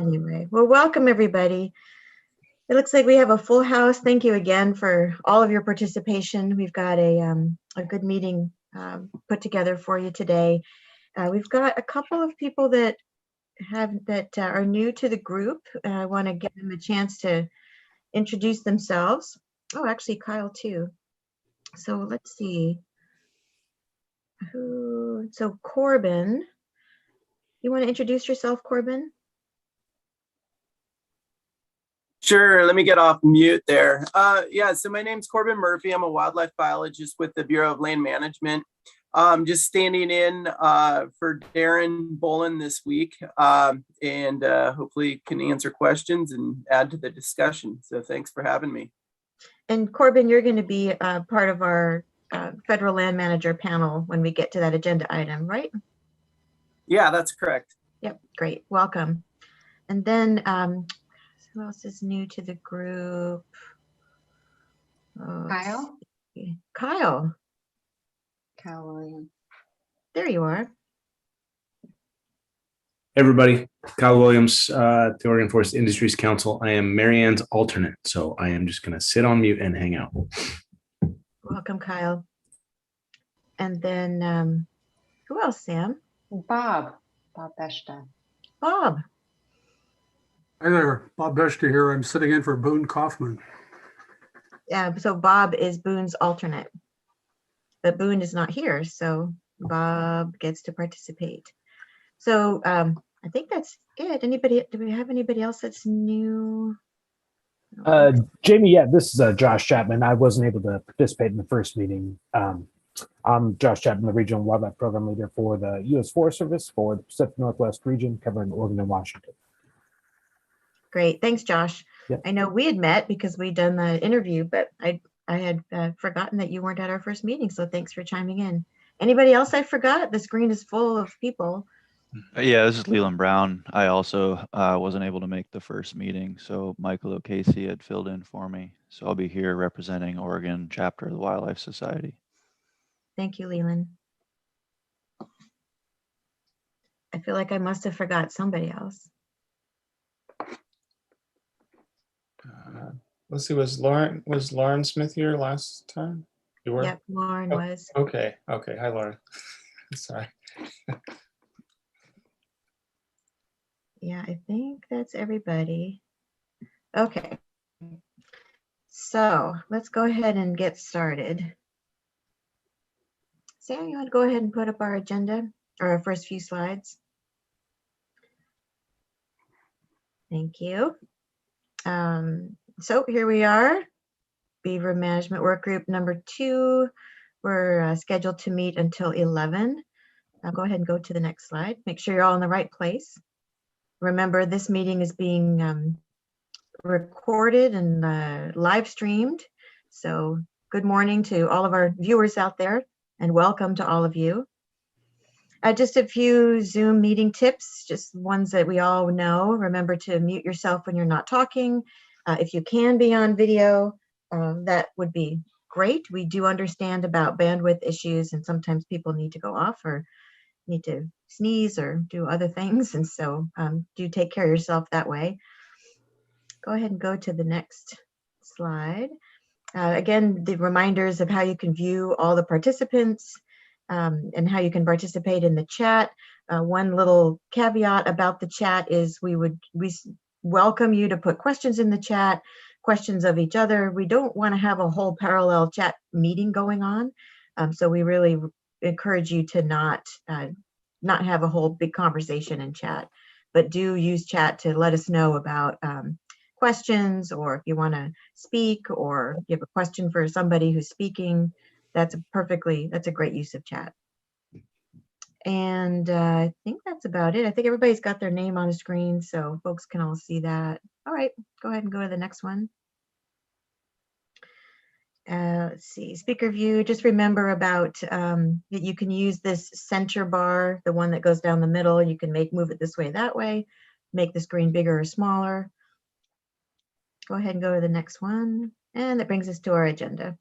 Anyway, well, welcome everybody. It looks like we have a full house. Thank you again for all of your participation. We've got a good meeting put together for you today. We've got a couple of people that are new to the group. I want to give them a chance to introduce themselves. Oh, actually, Kyle too. So let's see. So Corbin, you want to introduce yourself, Corbin? Sure, let me get off mute there. Yeah, so my name's Corbin Murphy. I'm a wildlife biologist with the Bureau of Land Management. Just standing in for Darren Bolin this week, and hopefully can answer questions and add to the discussion. So thanks for having me. And Corbin, you're going to be part of our federal land manager panel when we get to that agenda item, right? Yeah, that's correct. Yep, great, welcome. And then who else is new to the group? Kyle? Kyle. Kyle Williams. There you are. Hey everybody, Kyle Williams, the Oregon Forest Industries Council. I am Marianne's alternate, so I am just going to sit on mute and hang out. Welcome, Kyle. And then who else, Sam? Bob Beshta. Bob. Hi there, Bob Beshta here. I'm sitting in for Boone Kaufman. Yeah, so Bob is Boone's alternate, but Boone is not here, so Bob gets to participate. So I think that's it. Do we have anybody else that's new? Jamie, yeah, this is Josh Chapman. I wasn't able to participate in the first meeting. I'm Josh Chapman, the Regional Wildlife Program Leader for the U.S. Forest Service for the Pacific Northwest region, covering Oregon and Washington. Great, thanks, Josh. Yeah. I know we had met because we'd done the interview, but I had forgotten that you weren't at our first meeting, so thanks for chiming in. Anybody else I forgot? The screen is full of people. Yeah, this is Leland Brown. I also wasn't able to make the first meeting, so Michael O'Casey had filled in for me. So I'll be here representing Oregon chapter of the Wildlife Society. Thank you, Leland. I feel like I must have forgot somebody else. Let's see, was Lauren Smith here last time? You were? Yep, Lauren was. Okay. Hi, Lauren. Sorry. Yeah, I think that's everybody. Okay. So let's go ahead and get started. Sam, you want to go ahead and put up our agenda or our first few slides? Thank you. So here we are, Beaver Management Work Group number 2. We're scheduled to meet until 11. I'll go ahead and go to the next slide. Make sure you're all in the right place. Remember, this meeting is being recorded and live streamed. So good morning to all of our viewers out there and welcome to all of you. Just a few Zoom meeting tips, just ones that we all know. Remember to mute yourself when you're not talking. If you can be on video, that would be great. We do understand about bandwidth issues, and sometimes people need to go off or need to sneeze or do other things. And so do take care of yourself that way. Go ahead and go to the next slide. Again, the reminders of how you can view all the participants and how you can participate in the chat. One little caveat about the chat is we welcome you to put questions in the chat, questions of each other. We don't want to have a whole parallel chat meeting going on. So we really encourage you to not have a whole big conversation in chat, but do use chat to let us know about questions, or if you want to speak or you have a question for somebody who's speaking. That's a great use of chat. And I think that's about it. I think everybody's got their name on the screen, so folks can all see that. All right, go ahead and go to the next one. Let's see, speaker view. Just remember about that you can use this center bar, the one that goes down the middle. You can move it this way, that way, make the screen bigger or smaller. Go ahead and go to the next one. And that brings us to our agenda.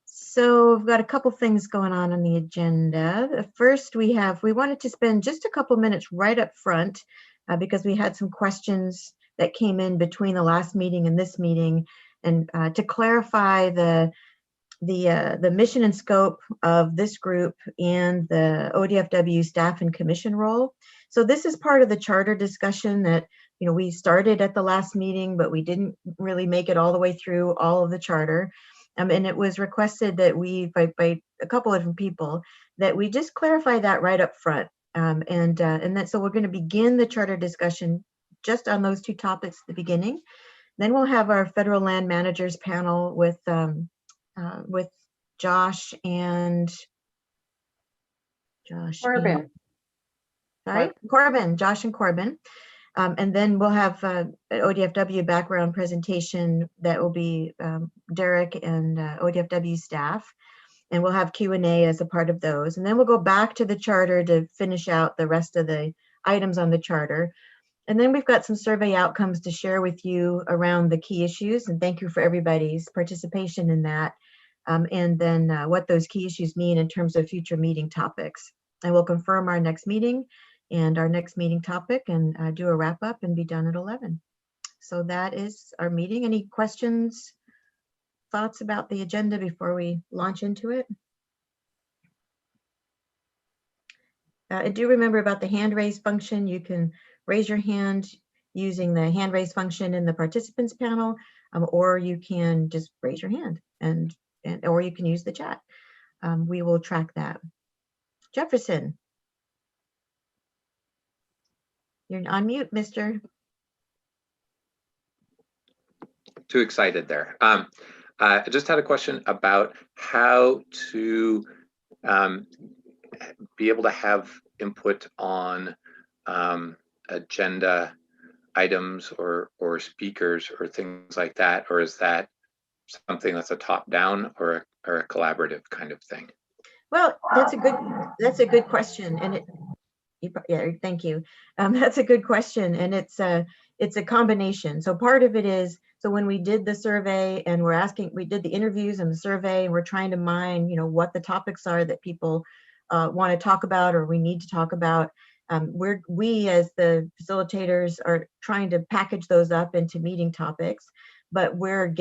So we've got a couple things going on the agenda. First, we wanted to spend just a couple minutes right up front because we had some questions that came in between the last meeting and this meeting, and to clarify the mission and scope of this group and the ODFW staff and commission role. So this is part of the charter discussion that, you know, we started at the last meeting, but we didn't really make it all the way through all of the charter. And it was requested that we, by a couple of different people, that we just clarify that right up front. And that, so we're going to begin the charter discussion just on those two topics at the beginning. Then we'll have our federal land managers panel with Josh and Corbin. Corbin, Josh and Corbin. And then we'll have an ODFW background presentation that will be Derek and ODFW staff. And we'll have Q&A as a part of those. And then we'll go back to the charter to finish out the rest of the items on the charter. And then we've got some survey outcomes to share with you around the key issues. And thank you for everybody's participation in that. And then what those key issues mean in terms of future meeting topics. And we'll confirm our next meeting and our next meeting topic and do a wrap up and be done at 11. So that is our meeting. Any questions, thoughts about the agenda before we launch into it? I do remember about the hand raise function. You can raise your hand using the hand raise function in the participants panel, or you can just raise your hand or you can use the chat. We will track that. Jefferson, you're on mute, mister. Too excited there. I just had a question about how to be able to have input on agenda items or speakers or things like that, or is that something that's a top-down or a collaborative kind of thing? Well, that's a good question, and yeah, thank you. That's a good question, and it's a combination. So part of it is, so when we did the survey and we did the interviews and the survey, and we're trying to mine, you know, what the topics are that people want to talk about or we need to talk about. We as the facilitators are trying to package those up into meeting topics, but we're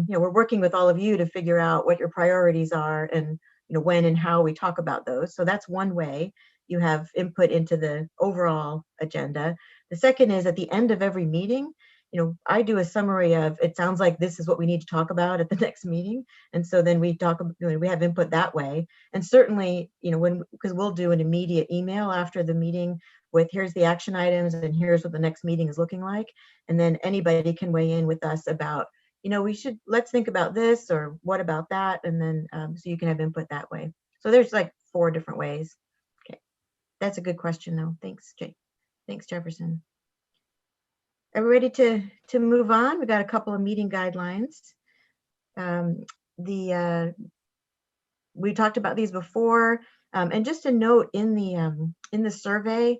working with all of you to figure out what your priorities are and, you know, when and how we talk about those. So that's one way you have input into the overall agenda. The second is at the end of every meeting, you know, I do a summary of, it sounds like this is what we need to talk about at the next meeting. And so then we have input that way. And certainly, you know, because we'll do an immediate email after the meeting with, here's the action items and here's what the next meeting is looking like. And then anybody can weigh in with us about, you know, let's think about this or what about that. And then, so you can have input that way. So there's like 4 different ways. Okay. That's a good question though. Thanks, Jake. Thanks, Jefferson. Are we ready to move on? We got a couple of meeting guidelines. We talked about these before, and just a note in the survey,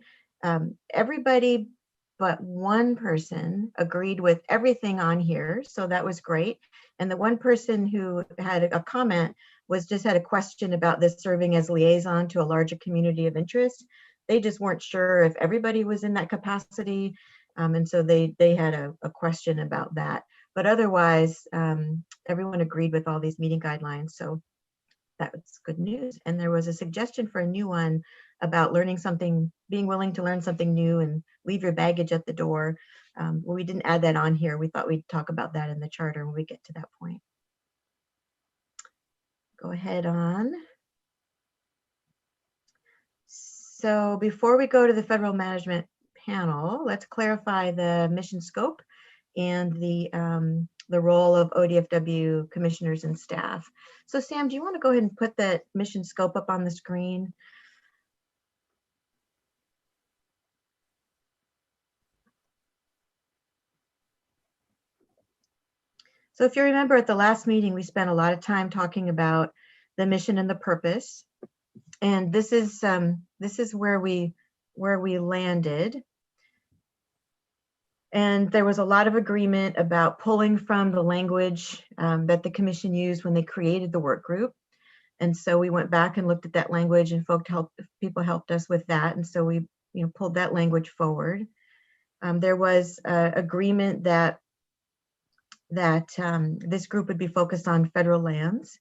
everybody but one person agreed with everything on here, so that was great. And the one person who had a comment had a question about this serving as liaison to a larger community of interest. They just weren't sure if everybody was in that capacity. And so they had a question about that. But otherwise, everyone agreed with all these meeting guidelines. So that's good news. And there was a suggestion for a new one about being willing to learn something new and leave your baggage at the door. Well, we didn't add that on here. We thought we'd talk about that in the charter when we get to that point. Go ahead on. So before we go to the federal management panel, let's clarify the mission scope and the role of ODFW commissioners and staff. So Sam, do you want to go ahead and put that mission scope up on the screen? So if you remember at the last meeting, we spent a lot of time talking about the mission and the purpose. And this is where we landed. And there was a lot of agreement about pulling from the language that the commission used when they created the work group. And so we went back and looked at that language, and people helped us with that. And so we pulled that language forward. There was agreement that this group would be focused on federal lands.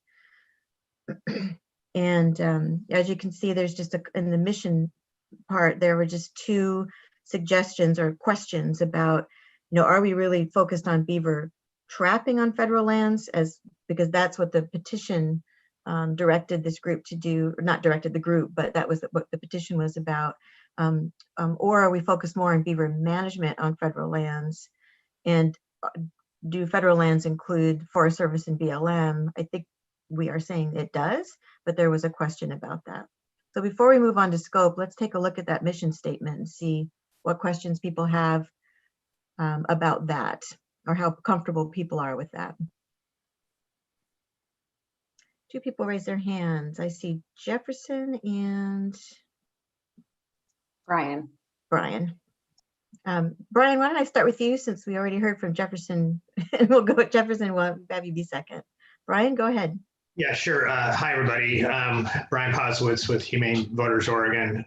And as you can see, there's just in the mission part, there were just 2 suggestions or questions about, are we really focused on beaver trapping on federal lands, because that's what the petition directed this group to do, or not directed the group, but that was what the petition was about. Or are we focused more on beaver management on federal lands? And do federal lands include Forest Service and BLM? I think we are saying it does, but there was a question about that. So before we move on to scope, let's take a look at that mission statement and see what questions people have about that, or how comfortable people are with that. 2 people raise their hands. I see Jefferson and Brian. Brian. Brian, why don't I start with you, since we already heard from Jefferson, and we'll go with Jefferson. We'll have you be second. Brian, go ahead. Yeah, sure. Hi, everybody. Brian Poswitz with Humane Voters Oregon.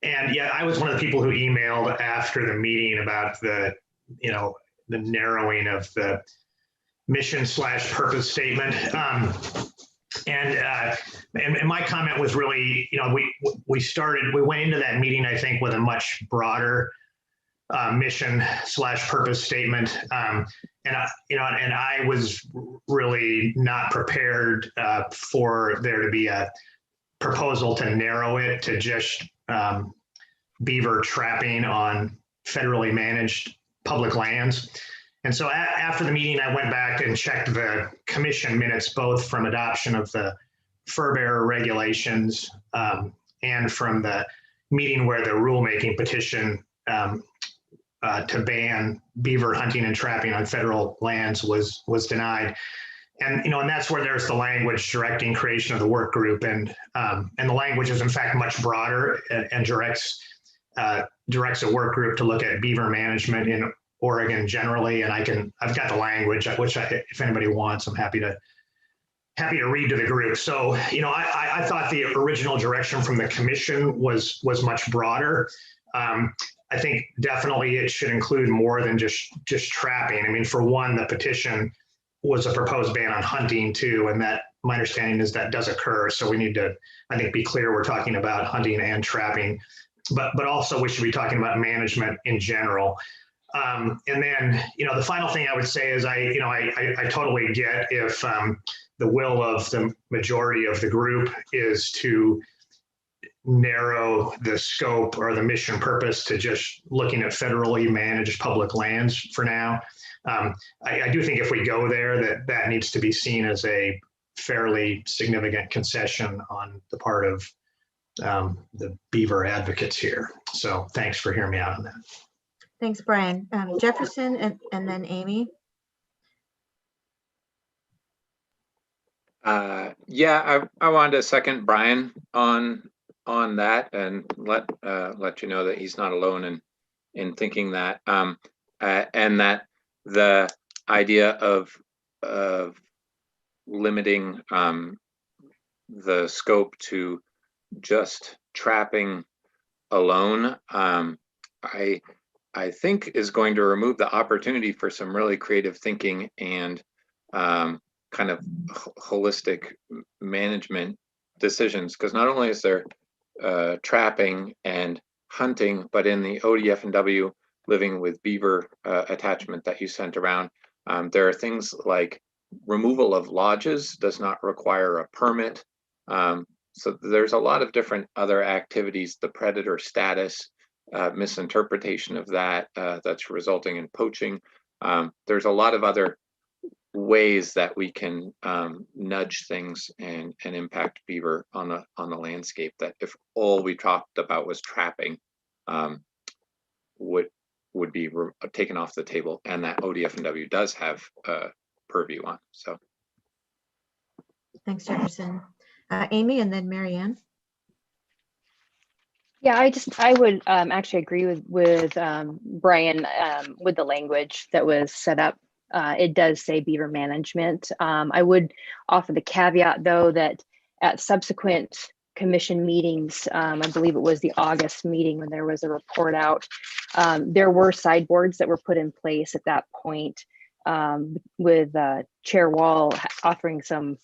And yeah, I was one of the people who emailed after the meeting about the narrowing of the mission/purpose statement. And my comment was really, we went into that meeting, I think, with a much broader mission/purpose statement. And I was really not prepared for there to be a proposal to narrow it to just beaver trapping on federally managed public lands. And so after the meeting, I went back and checked the commission minutes, both from adoption of the fur bearer regulations and from the meeting where the rulemaking petition to ban beaver hunting and trapping on federal lands was denied. And and that's where there's the language directing creation of the work group, and the language is in fact much broader and directs a work group to look at beaver management in Oregon generally. And I've got the language, which if anybody wants, I'm happy to read to the group. So I thought the original direction from the commission was much broader. I think definitely it should include more than just trapping. I mean, for one, the petition was a proposed ban on hunting too, and that my understanding is that does occur. So we need to, I think, be clear we're talking about hunting and trapping, but also we should be talking about management in general. And then, the final thing I would say is I totally get if the will of the majority of the group is to narrow the scope or the mission purpose to just looking at federally managed public lands for now. I do think if we go there, that needs to be seen as a fairly significant concession on the part of the beaver advocates here. So thanks for hearing me out on that. Thanks, Brian. Jefferson and then Amy. Yeah, I wanted to second Brian on that and let you know that he's not alone in thinking that, and that the idea of limiting the scope to just trapping alone, I think is going to remove the opportunity for some really creative thinking and kind of holistic management decisions. Because not only is there trapping and hunting, but in the ODFW living with beaver attachment that you sent around, there are things like removal of lodges does not require a permit. So there's a lot of different other activities, the predator status, misinterpretation of that that's resulting in poaching. There's a lot of other ways that we can nudge things and impact beaver on the landscape that if all we talked about was trapping would be taken off the table, and that ODFW does have purview on. So Thanks, Jefferson. Amy and then Marianne. Yeah, I would actually agree with Brian with the language that was set up. It does say beaver management. I would offer the caveat, though, that at subsequent commission meetings, I believe it was the August meeting when there was a report out, There were sideboards that were put in place at that point, with Chair Wall offering some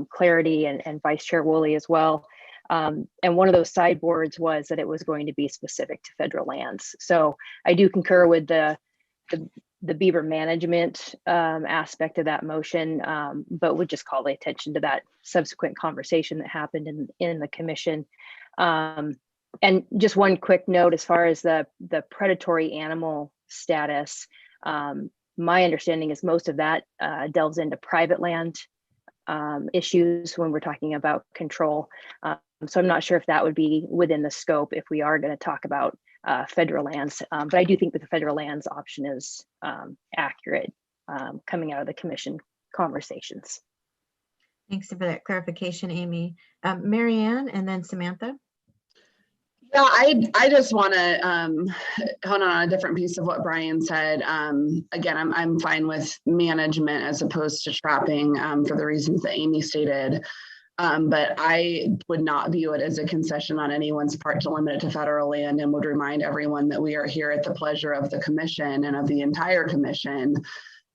clarity, and Vice Chair Woolley as well. And one of those sideboards was that it was going to be specific to federal lands. So I do concur with the beaver management aspect of that motion, but would just call the attention to that subsequent conversation that happened in the commission. And just one quick note, as far as the predatory animal status, my understanding is most of that delves into private land issues when we're talking about control. So I'm not sure if that would be within the scope if we are going to talk about federal lands. But I do think that the federal lands option is accurate coming out of the commission conversations. Thanks for that clarification, Amy. Mary Ann and then Samantha. Yeah, I just want to hone on a different piece of what Brian said. Again, I'm fine with management as opposed to trapping for the reasons that Amy stated. But I would not view it as a concession on anyone's part to limit it to federal land, and would remind everyone that we are here at the pleasure of the commission and of the entire commission.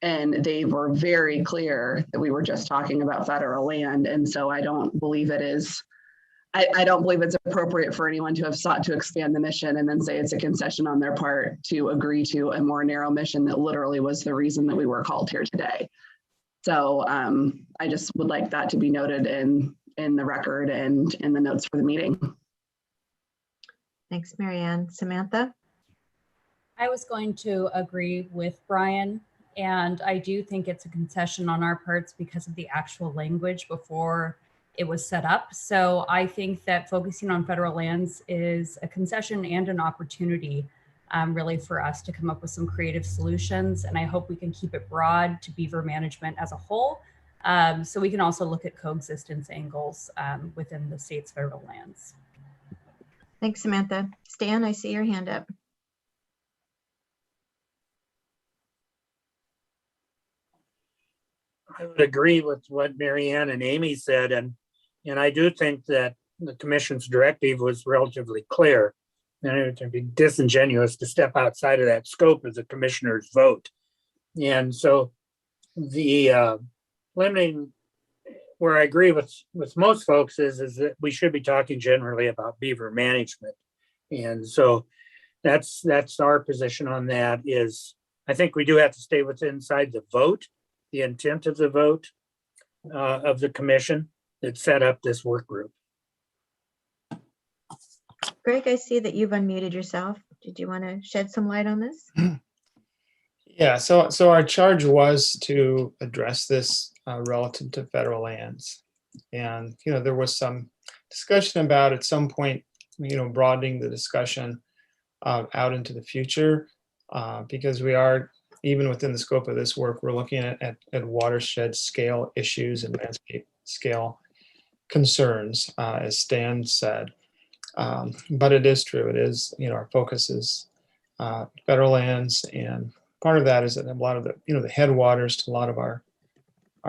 And they were very clear that we were just talking about federal land. And so I don't believe it is, I don't believe it's appropriate for anyone to have sought to expand the mission and then say it's a concession on their part to agree to a more narrow mission that literally was the reason that we were called here today. So I just would like that to be noted in the record and in the notes for the meeting. Thanks, Mary Ann. Samantha? I was going to agree with Brian, and I do think it's a concession on our parts because of the actual language before it was set up. So I think that focusing on federal lands is a concession and an opportunity really for us to come up with some creative solutions. And I hope we can keep it broad to beaver management as a whole. So we can also look at coexistence angles within the state's federal lands. Thanks, Samantha. Stan, I see your hand up. I would agree with what Mary Ann and Amy said, and I do think that the commission's directive was relatively clear. And it would be disingenuous to step outside of that scope as a commissioner's vote. And so the limiting, where I agree with most folks is that we should be talking generally about beaver management. And so that's our position on that. Is I think we do have to stay inside the vote, the intent of the vote of the commission that set up this work group. Greg, I see that you've unmuted yourself. Did you want to shed some light on this? Yeah, so our charge was to address this relative to federal lands. And, there was some discussion about at some point, broadening the discussion out into the future because we are, even within the scope of this work, we're looking at watershed scale issues and landscape scale concerns, as Stan said. But it is true. It is, our focus is federal lands, and part of that is that a lot of the, the headwaters to a lot of our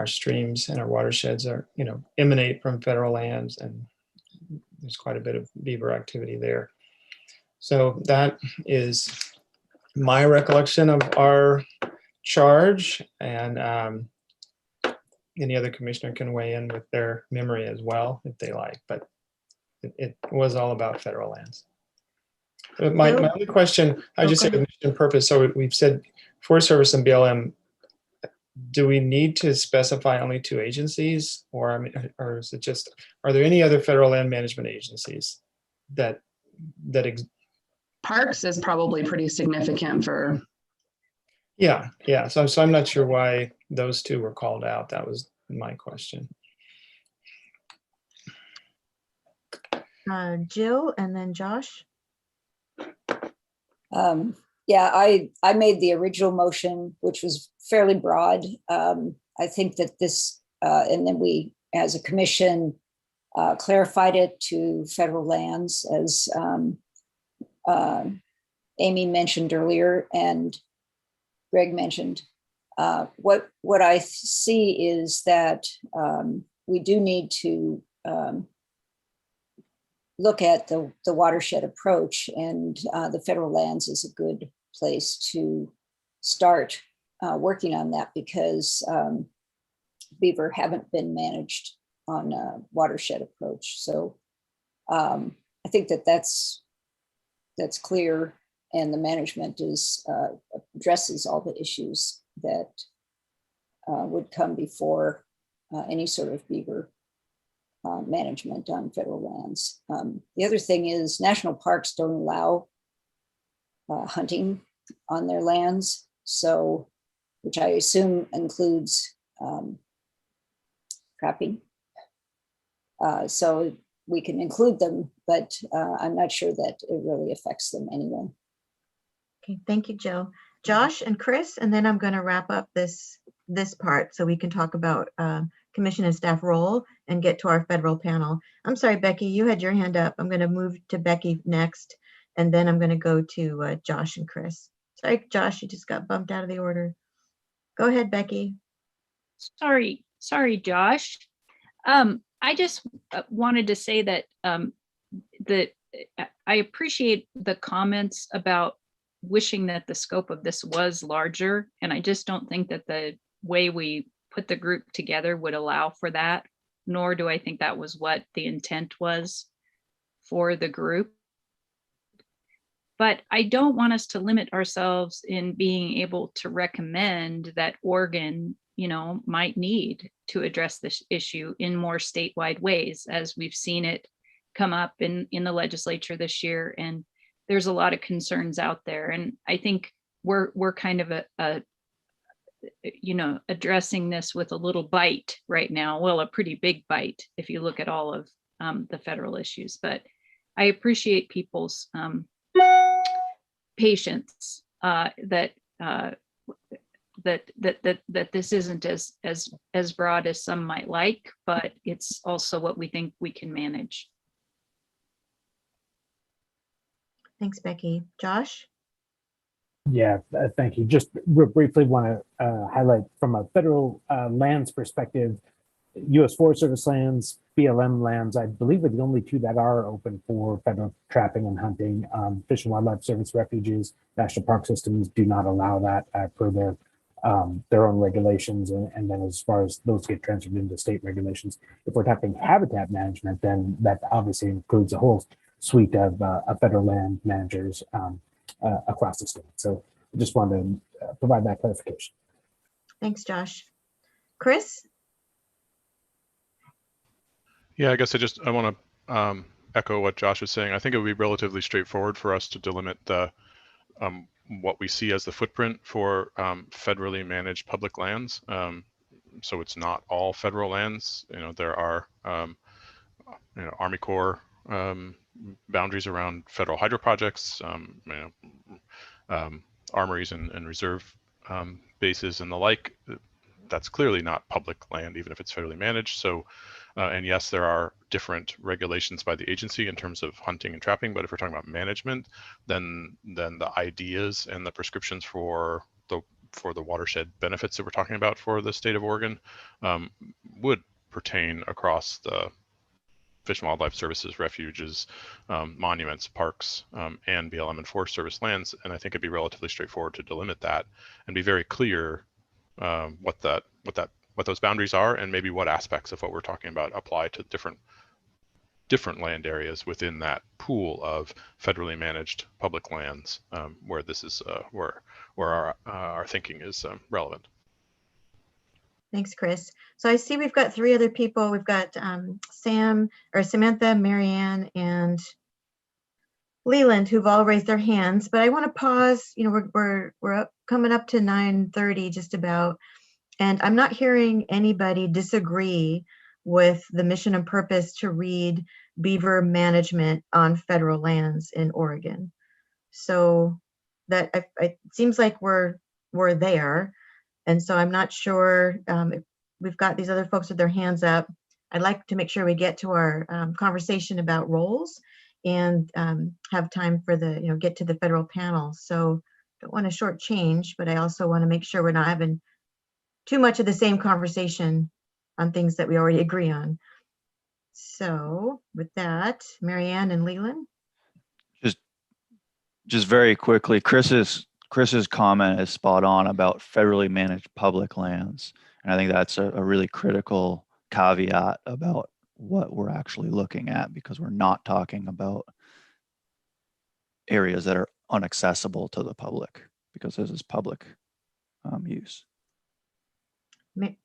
streams and our watersheds are, emanate from federal lands, and there's quite a bit of beaver activity there. So that is my recollection of our charge, and any other commissioner can weigh in with their memory as well if they like, but it was all about federal lands. But my other question, I just said mission purpose. So we've said Forest Service and BLM. Do we need to specify only two agencies, or is it just? Are there any other federal land management agencies that Parks is probably pretty significant for. Yeah. So I'm not sure why those two were called out. That was my question. Jill and then Josh. Yeah, I made the original motion, which was fairly broad. I think that this, and then we, as a commission, clarified it to federal lands, as Amy mentioned earlier, and Greg mentioned. What I see is that we do need to look at the watershed approach, and the federal lands is a good place to start working on that, because Beaver haven't been managed on a watershed approach. So I think that's clear, and the management is addresses all the issues that would come before any sort of beaver management on federal lands. The other thing is national parks don't allow hunting on their lands, so, which I assume includes trapping. So we can include them, but I'm not sure that it really affects them anyway. Okay, thank you, Jill. Josh and Chris, and then I'm going to wrap up this part so we can talk about commission and staff role and get to our federal panel. I'm sorry, Becky, you had your hand up. I'm going to move to Becky next, and then I'm going to go to Josh and Chris. Sorry, Josh, you just got bumped out of the order. Go ahead, Becky. Sorry, Josh. I just wanted to say that that I appreciate the comments about wishing that the scope of this was larger, and I just don't think that the way we put the group together would allow for that, nor do I think that was what the intent was for the group. But I don't want us to limit ourselves in being able to recommend that Oregon, might need to address this issue in more statewide ways, as we've seen it come up in the legislature this year. And there's a lot of concerns out there. And I think we're kind of addressing this with a little bite right now. Well, a pretty big bite if you look at all of the federal issues. But I appreciate people's patience that this isn't as broad as some might like, but it's also what we think we can manage. Thanks, Becky. Josh? Yeah, thank you. Just real briefly want to highlight from a federal lands perspective, U.S. Forest Service lands, BLM lands, I believe are the only two that are open for federal trapping and hunting. Fish and Wildlife Service refuges, national park systems do not allow that per their own regulations. And then as far as those get transferred into state regulations, if we're talking habitat management, then that obviously includes a whole suite of federal land managers across the state. So I just wanted to provide that clarification. Thanks, Josh. Chris? Yeah, I guess I want to echo what Josh is saying. I think it would be relatively straightforward for us to delimit the what we see as the footprint for federally managed public lands. So it's not all federal lands. There are Army Corps boundaries around federal hydro projects, armories and reserve bases and the like. That's clearly not public land, even if it's federally managed. So, and yes, there are different regulations by the agency in terms of hunting and trapping. But if we're talking about management, then the ideas and the prescriptions for the watershed benefits that we're talking about for the state of Oregon would pertain across the Fish and Wildlife Services, refuges, monuments, parks, and BLM and Forest Service lands. And I think it'd be relatively straightforward to delimit that and be very clear what those boundaries are, and maybe what aspects of what we're talking about apply to different land areas within that pool of federally managed public lands, where this is where our thinking is relevant. Thanks, Chris. So I see we've got three other people. We've got Samantha, Marianne, and Leland, who've all raised their hands. But I want to pause. We're coming up to 9:30 just about, and I'm not hearing anybody disagree with the mission and purpose to read beaver management on federal lands in Oregon. So that it seems like we're there. And so I'm not sure if we've got these other folks with their hands up. I'd like to make sure we get to our conversation about roles and have time for get to the federal panel. So don't want to shortchange, but I also want to make sure we're not having too much of the same conversation on things that we already agree on. So with that, Marianne and Leland. Just very quickly, Chris's comment is spot on about federally managed public lands. And I think that's a really critical caveat about what we're actually looking at, because we're not talking about areas that are inaccessible to the public, because this is public use.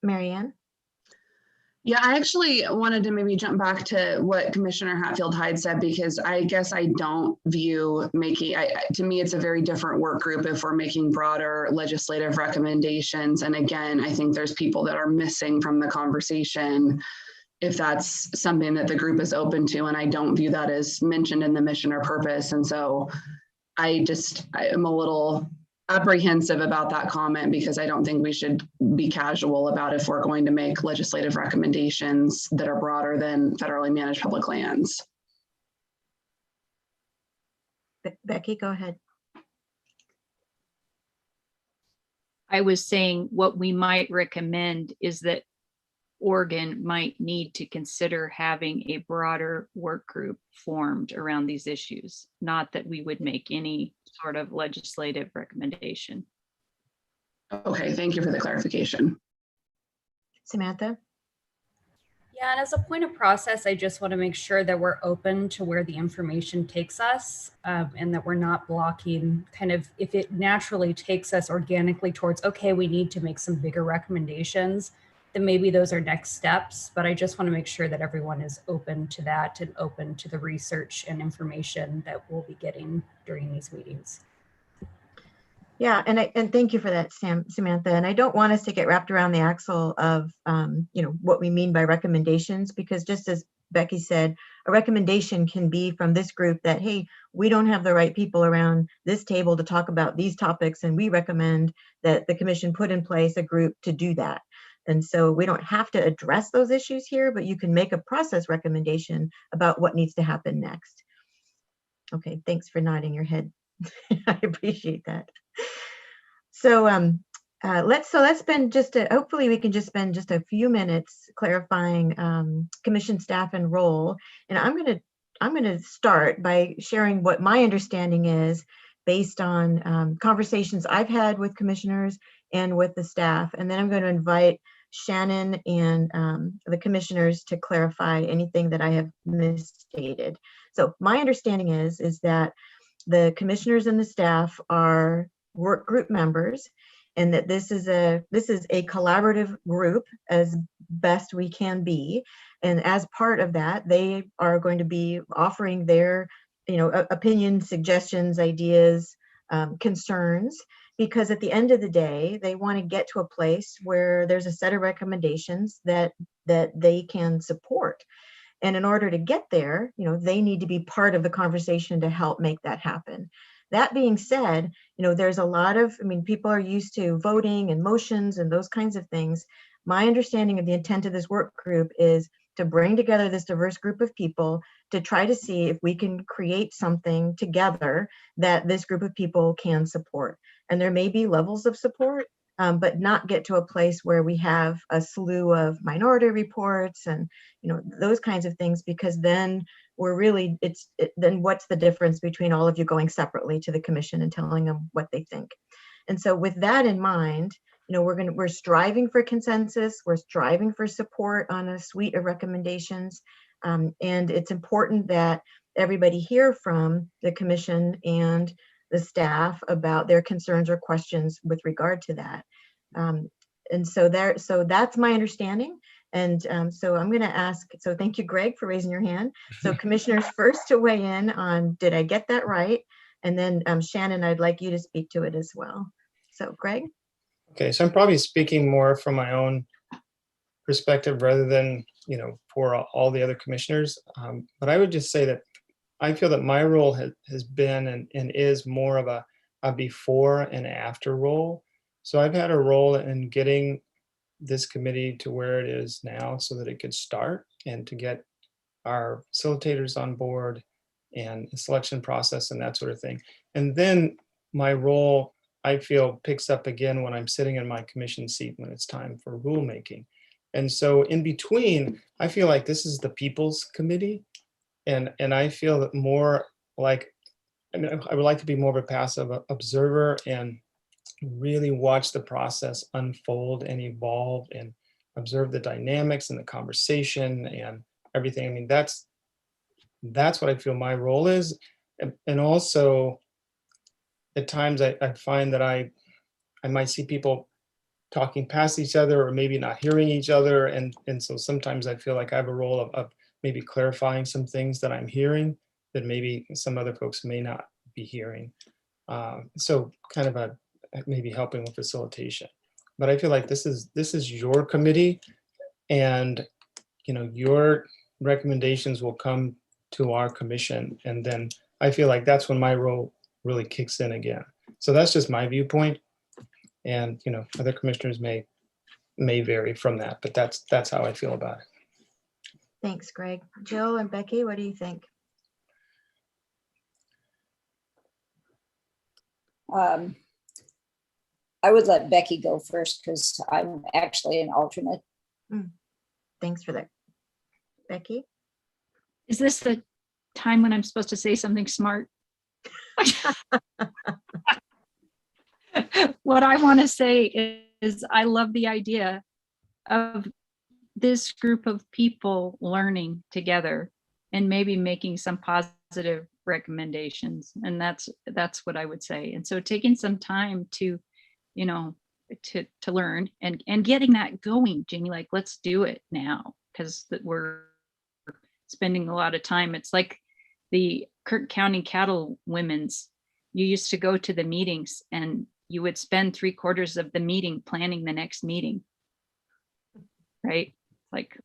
Marianne? Yeah, I actually wanted to maybe jump back to what Commissioner Hatfield-Hyde said, because I guess I don't view making, to me, it's a very different work group if we're making broader legislative recommendations. And again, I think there's people that are missing from the conversation if that's something that the group is open to. And I don't view that as mentioned in the mission or purpose. And so I am a little apprehensive about that comment, because I don't think we should be casual about if we're going to make legislative recommendations that are broader than federally managed public lands. Becky, go ahead. I was saying what we might recommend is that Oregon might need to consider having a broader work group formed around these issues, not that we would make any sort of legislative recommendation. Okay, thank you for the clarification. Samantha? Yeah, and as a point of process, I just want to make sure that we're open to where the information takes us, and that we're not blocking kind of, if it naturally takes us organically towards, okay, we need to make some bigger recommendations, then maybe those are next steps. But I just want to make sure that everyone is open to that and open to the research and information that we'll be getting during these meetings. Yeah, and thank you for that, Samantha. And I don't want us to get wrapped around the axle of what we mean by recommendations, because just as Becky said, a recommendation can be from this group that, hey, we don't have the right people around this table to talk about these topics, and we recommend that the commission put in place a group to do that. And so we don't have to address those issues here, but you can make a process recommendation about what needs to happen next. Okay, thanks for nodding your head. I appreciate that. So let's spend hopefully we can just spend just a few minutes clarifying commission staff and role. And I'm gonna start by sharing what my understanding is based on conversations I've had with commissioners and with the staff. And then I'm going to invite Shannon and the commissioners to clarify anything that I have misstated. So my understanding is that the commissioners and the staff are work group members, and that this is a collaborative group as best we can be. And as part of that, they are going to be offering their opinions, suggestions, ideas, concerns, because at the end of the day, they want to get to a place where there's a set of recommendations that they can support. And in order to get there, they need to be part of the conversation to help make that happen. That being said, there's a lot of, people are used to voting and motions and those kinds of things. My understanding of the intent of this work group is to bring together this diverse group of people to try to see if we can create something together that this group of people can support. And there may be levels of support, but not get to a place where we have a slew of minority reports and those kinds of things, because then we're really, then what's the difference between all of you going separately to the commission and telling them what they think? And so with that in mind, we're striving for consensus, we're striving for support on a suite of recommendations, and it's important that everybody hear from the commission and the staff about their concerns or questions with regard to that. And so that's my understanding. And so I'm going to ask, so thank you, Greg, for raising your hand. So commissioners first to weigh in on, did I get that right? And then Shannon, I'd like you to speak to it as well. So Greg? Okay, so I'm probably speaking more from my own perspective rather than, for all the other commissioners. But I would just say that I feel that my role has been and is more of a before and after role. So I've had a role in getting this committee to where it is now so that it could start, and to get our facilitators on board and the selection process and that sort of thing. And then my role, I feel, picks up again when I'm sitting in my commission seat when it's time for rulemaking. And so in between, I feel like this is the people's committee. And I feel that more like, I mean, I would like to be more of a passive observer and really watch the process unfold and evolve and observe the dynamics and the conversation and everything. I mean, that's what I feel my role is. And also at times I find that I might see people talking past each other or maybe not hearing each other. And so sometimes I feel like I have a role of maybe clarifying some things that I'm hearing that maybe some other folks may not be hearing. So kind of maybe helping with facilitation. But I feel like this is your committee, and your recommendations will come to our commission, and then I feel like that's when my role really kicks in again. So that's just my viewpoint, and other commissioners may vary from that, but that's how I feel about it. Thanks, Greg. Jill and Becky, what do you think? I would let Becky go first because I'm actually an alternate. Thanks for that. Becky? Is this the time when I'm supposed to say something smart? What I want to say is I love the idea of this group of people learning together and maybe making some positive recommendations. And that's what I would say. And so taking some time to, to learn and getting that going, Jamie, like, let's do it now, because we're spending a lot of time. It's like the Kirk County Cattle Women's. You used to go to the meetings and you would spend 3/4 of the meeting planning the next meeting, right? Like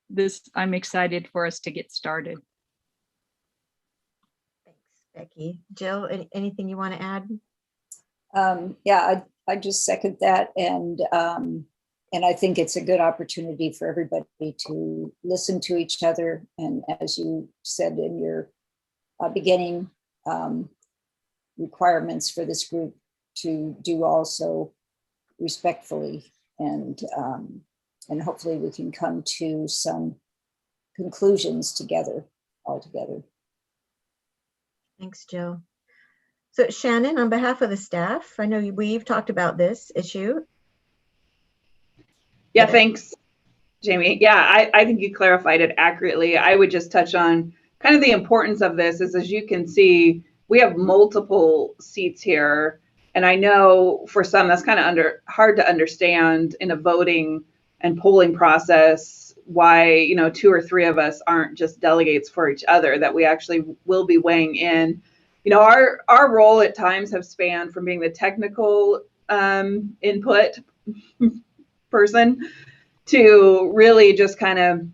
this, I'm excited for us to get started. Thanks, Becky. Jill, anything you want to add? Yeah, I just second that, and I think it's a good opportunity for everybody to listen to each other, and as you said in your beginning, requirements for this group to do also respectfully, and hopefully we can come to some conclusions together, all together. Thanks, Jill. So Shannon, on behalf of the staff, I know we've talked about this issue. Yeah, thanks, Jamie. Yeah, I think you clarified it accurately. I would just touch on kind of the importance of this is, as you can see, we have multiple seats here. And I know for some that's kind of hard to understand in a voting and polling process why 2 or 3 of us aren't just delegates for each other, that we actually will be weighing in. Our role at times have spanned from being the technical input person to really just kind of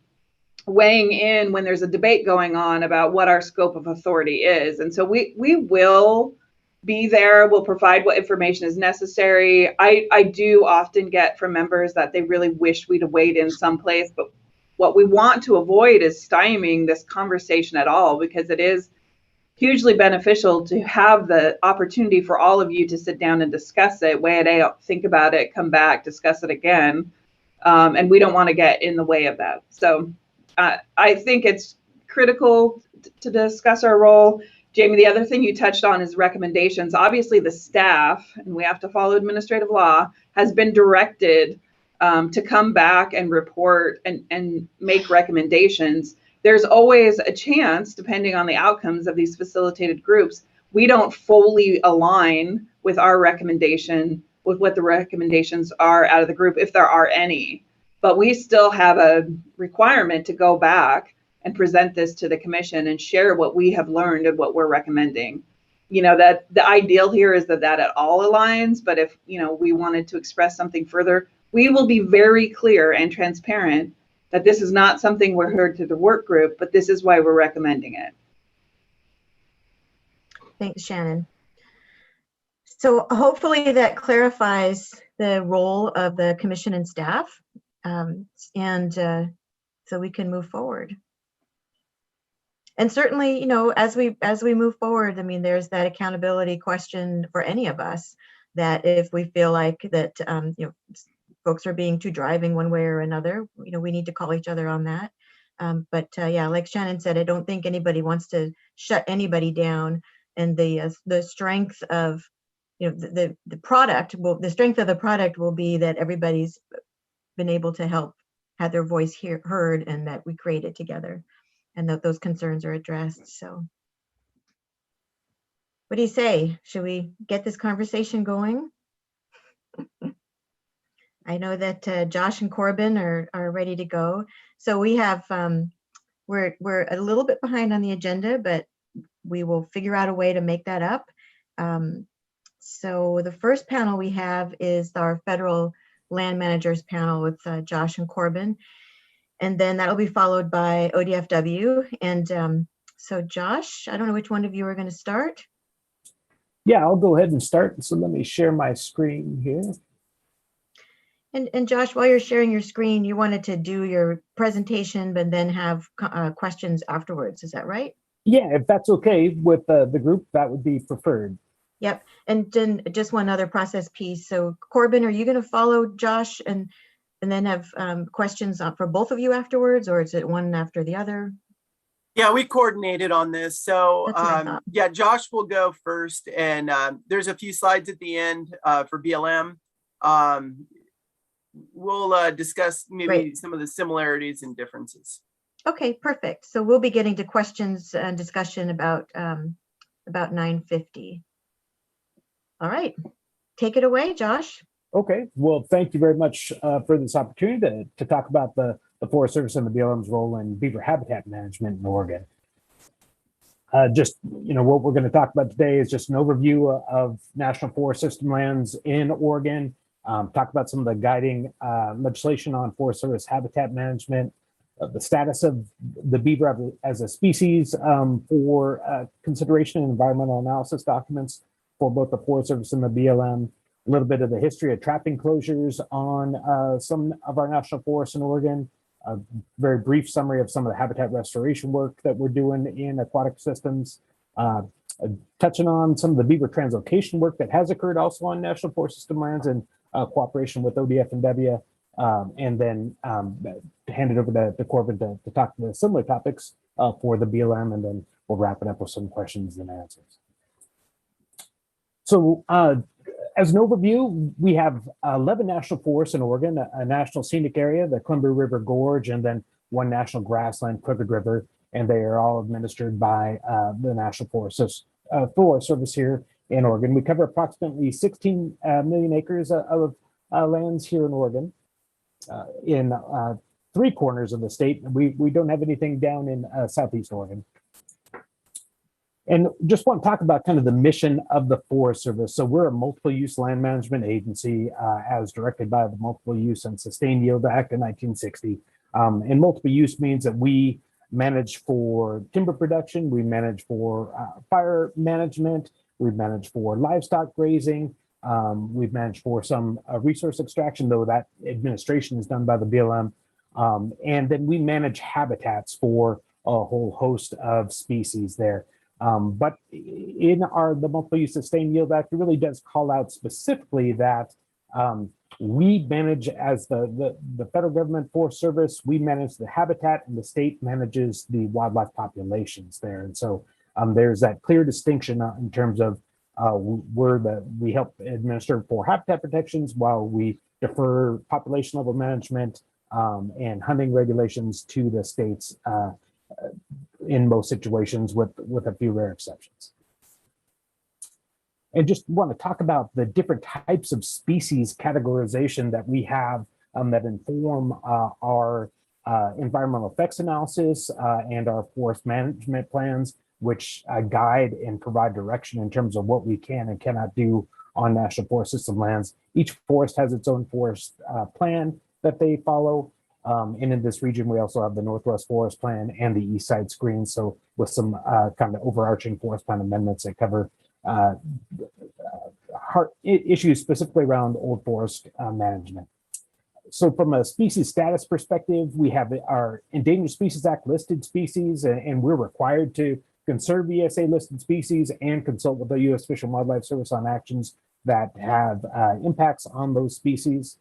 weighing in when there's a debate going on about what our scope of authority is. And so we will be there. We'll provide what information is necessary. I do often get from members that they really wish we'd have weighed in someplace, but what we want to avoid is stymieing this conversation at all, because it is hugely beneficial to have the opportunity for all of you to sit down and discuss it, weigh it out, think about it, come back, discuss it again. And we don't want to get in the way of that. So I think it's critical to discuss our role. Jamie, the other thing you touched on is recommendations. Obviously, the staff, and we have to follow administrative law, has been directed to come back and report and make recommendations. There's always a chance, depending on the outcomes of these facilitated groups, we don't fully align with our recommendation, with what the recommendations are out of the group, if there are any. But we still have a requirement to go back and present this to the commission and share what we have learned and what we're recommending. That the ideal here is that it all aligns, but if we wanted to express something further, we will be very clear and transparent that this is not something we're heard to the work group, but this is why we're recommending it. Thanks, Shannon. So hopefully that clarifies the role of the commission and staff, so we can move forward. And certainly, as we move forward, I mean, there's that accountability question for any of us, that if we feel like that, folks are being too driving one way or another, we need to call each other on that. But yeah, like Shannon said, I don't think anybody wants to shut anybody down. And the strength of, the product the strength of the product will be that everybody's been able to help, had their voice heard, and that we created together, and that those concerns are addressed. So what do you say? Should we get this conversation going? I know that Josh and Corbin are ready to go. So we have, we're a little bit behind on the agenda, but we will figure out a way to make that up. So the first panel we have is our federal land managers panel with Josh and Corbin. And then that'll be followed by ODFW. And so Josh, I don't know which one of you are going to start. Yeah, I'll go ahead and start. So let me share my screen here. And Josh, while you're sharing your screen, you wanted to do your presentation, but then have questions afterwards. Is that right? Yeah, if that's okay with the group, that would be preferred. Yep. And then just one other process piece. So Corbin, are you going to follow Josh and then have questions for both of you afterwards, or is it one after the other? Yeah, we coordinated on this. So That's what I thought. yeah, Josh will go first, and there's a few slides at the end for BLM. We'll discuss maybe some of the similarities and differences. Okay, perfect. So we'll be getting to questions and discussion about 9:50. All right, take it away, Josh. Okay, well, thank you very much for this opportunity to talk about the Forest Service and the BLM's role in beaver habitat management in Oregon. Just, what we're going to talk about today is just an overview of National Forest System lands in Oregon, talk about some of the guiding legislation on Forest Service habitat management, the status of the beaver as a species for consideration in environmental analysis documents for both the Forest Service and the BLM, a little bit of the history of trapping closures on some of our national forests in Oregon, a very brief summary of some of the habitat restoration work that we're doing in aquatic systems, touching on some of the beaver translocation work that has occurred also on national forest system lands in cooperation with ODFW, and then hand it over to Corbin to talk to the similar topics for the BLM, and then we'll wrap it up with some questions and answers. So as an overview, we have 11 national forests in Oregon, a national scenic area, the Columbia River Gorge, and then one national grassland, Crooked River, and they are all administered by the National Forest Service here in Oregon. We cover approximately 16 million acres of lands here in Oregon. In 3 corners of the state, we don't have anything down in Southeast Oregon. And just want to talk about kind of the mission of the Forest Service. So we're a multiple use land management agency as directed by the Multiple Use and Sustained Yield Act of 1960. And multiple use means that we manage for timber production, we manage for fire management, we manage for livestock grazing, we've managed for some resource extraction, though that administration is done by the BLM. And then we manage habitats for a whole host of species there. But in the Multiple Use Sustained Yield Act, it really does call out specifically that we manage, as the federal government Forest Service, we manage the habitat, and the state manages the wildlife populations there. And so there's that clear distinction in terms of we help administer for habitat protections while we defer population level management and hunting regulations to the states in most situations, with a few rare exceptions. And just want to talk about the different types of species categorization that we have that inform our environmental effects analysis and our forest management plans, which guide and provide direction in terms of what we can and cannot do on national forest system lands. Each forest has its own forest plan that they follow. And in this region, we also have the Northwest Forest Plan and the East Side Screen. So with some kind of overarching forest plan amendments that cover issues specifically around old forest management. So from a species status perspective, we have our Endangered Species Act listed species, and we're required to conserve ESA listed species and consult with the U.S. Fish and Wildlife Service on actions that have impacts on those species.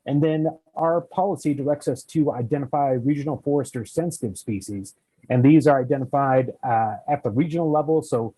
And then our policy directs us to identify regional forest or sensitive species. And these are identified at the regional level. So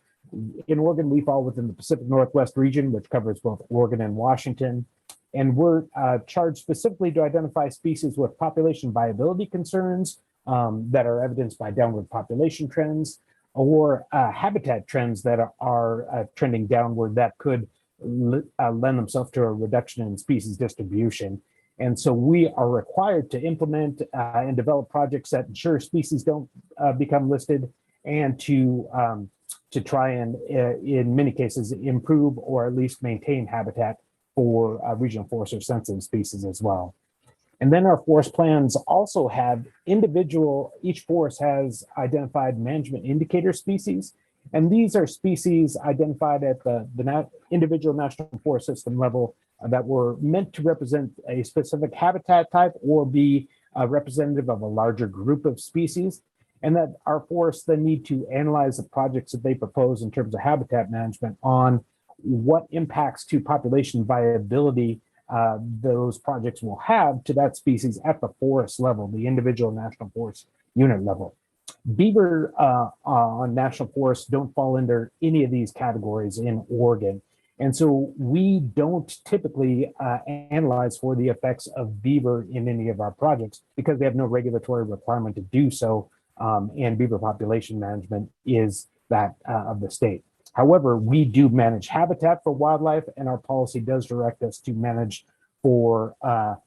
in Oregon, we fall within the Pacific Northwest region, which covers both Oregon and Washington. And we're charged specifically to identify species with population viability concerns that are evidenced by downward population trends, or habitat trends that are trending downward that could lend themselves to a reduction in species distribution. And so we are required to implement and develop projects that ensure species don't become listed, and to try and, in many cases, improve or at least maintain habitat for regional forest or sensitive species as well. And then our forest plans also have each forest has identified management indicator species. And these are species identified at the individual national forest system level that were meant to represent a specific habitat type or be representative of a larger group of species. And that our forests then need to analyze the projects that they propose in terms of habitat management on what impacts to population viability those projects will have to that species at the forest level, the individual national forest unit level. Beaver on national forests don't fall under any of these categories in Oregon. And so we don't typically analyze for the effects of beaver in any of our projects because they have no regulatory requirement to do so. And beaver population management is that of the state. However, we do manage habitat for wildlife, and our policy does direct us to manage for the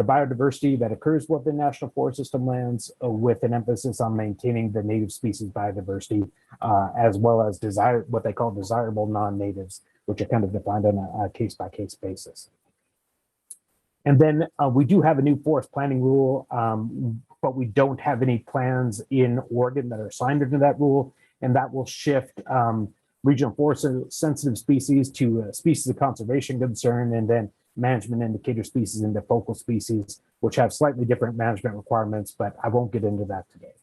biodiversity that occurs within national forest system lands, with an emphasis on maintaining the native species biodiversity, as well as what they call desirable non-natives, which are kind of defined on a case-by-case basis. And then we do have a new forest planning rule, but we don't have any plans in Oregon that are signed into that rule, and that will shift regional forest sensitive species to species of conservation concern, and then management indicator species into focal species, which have slightly different management requirements, but I won't get into that today.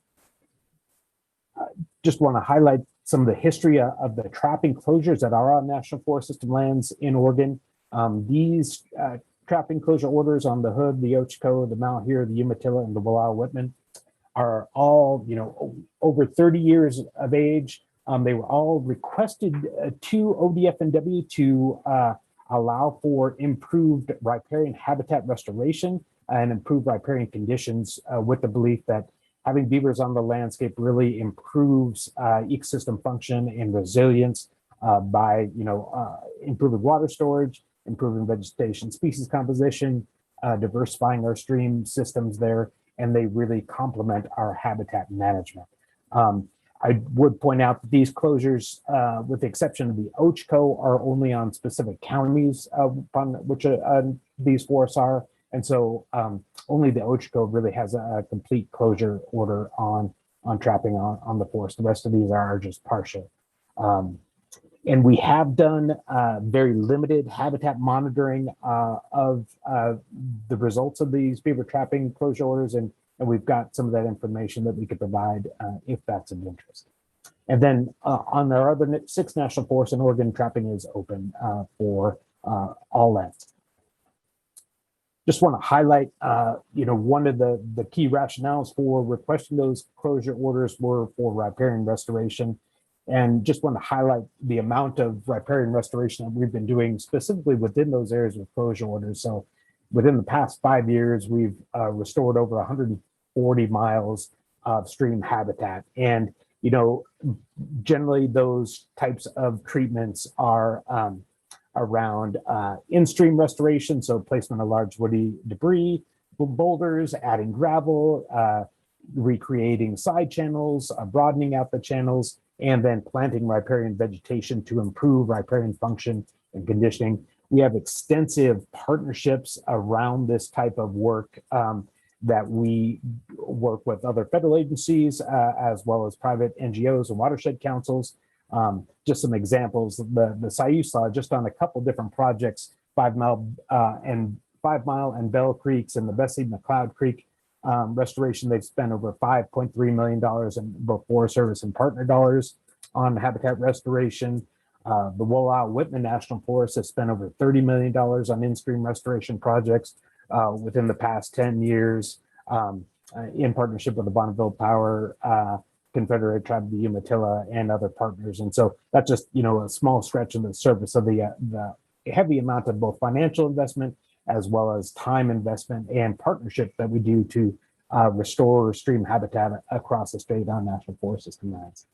Just want to highlight some of the history of the trapping closures that are on national forest system lands in Oregon. These trapping closure orders on the Hood, the Ochco, the Mount Hero, the Umatilla, and the Wallowa-Whitman are all, over 30 years of age. They were all requested to ODFW to allow for improved riparian habitat restoration and improved riparian conditions, with the belief that having beavers on the landscape really improves ecosystem function and resilience by improving water storage, improving vegetation species composition, diversifying our stream systems there, and they really complement our habitat management. I would point out that these closures, with the exception of the Ochco, are only on specific counties upon which these forests are. And so only the Ochco really has a complete closure order on trapping on the forest. The rest of these are just partial. And we have done very limited habitat monitoring of the results of these beaver trapping closure orders, and we've got some of that information that we could provide if that's of interest. And then on our other 6 national forests in Oregon, trapping is open for all lands. Just want to highlight, one of the key rationales for requesting those closure orders were for riparian restoration. And just want to highlight the amount of riparian restoration that we've been doing specifically within those areas with closure orders. So within the past 5 years, we've restored over 140 miles of stream habitat. And, generally those types of treatments are around in-stream restoration, so placement of large woody debris, boulders, adding gravel, recreating side channels, broadening out the channels, and then planting riparian vegetation to improve riparian function and conditioning. We have extensive partnerships around this type of work that we work with other federal agencies, as well as private NGOs and watershed councils. Just some examples, the Siuslaw, just on a couple different projects, 5 Mile and Bell Creeks and the Bessie McLeod Creek restoration. They've spent over $5.3 million in both Forest Service and partner dollars on habitat restoration. The Wollau Whitman National Forest has spent over $30 million on in-stream restoration projects within the past 10 years in partnership with the Bonneville Power Confederate Tribe of the Umatilla and other partners. And so that's just, a small stretch in the surface of the heavy amount of both financial investment as well as time investment and partnership that we do to restore stream habitat across the state on national forest system lands.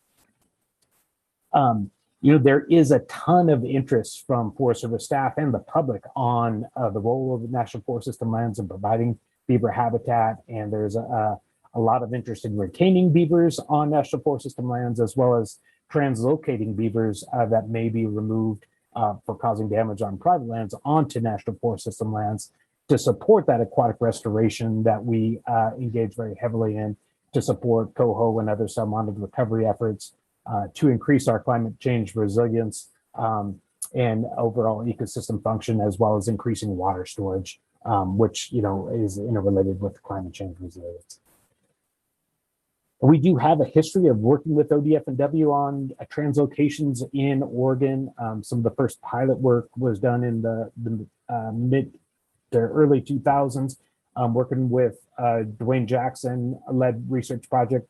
There is a ton of interest from Forest Service staff and the public on the role of the national forest system lands in providing beaver habitat. And there's a lot of interest in retaining beavers on national forest system lands, as well as translocating beavers that may be removed for causing damage on private lands onto national forest system lands to support that aquatic restoration that we engage very heavily in, to support coho and other salmoniid recovery efforts, to increase our climate change resilience and overall ecosystem function, as well as increasing water storage, which is interrelated with climate change resilience. We do have a history of working with ODFW on translocations in Oregon. Some of the first pilot work was done in the mid to early 2000s, working with Dwayne Jackson-led research project,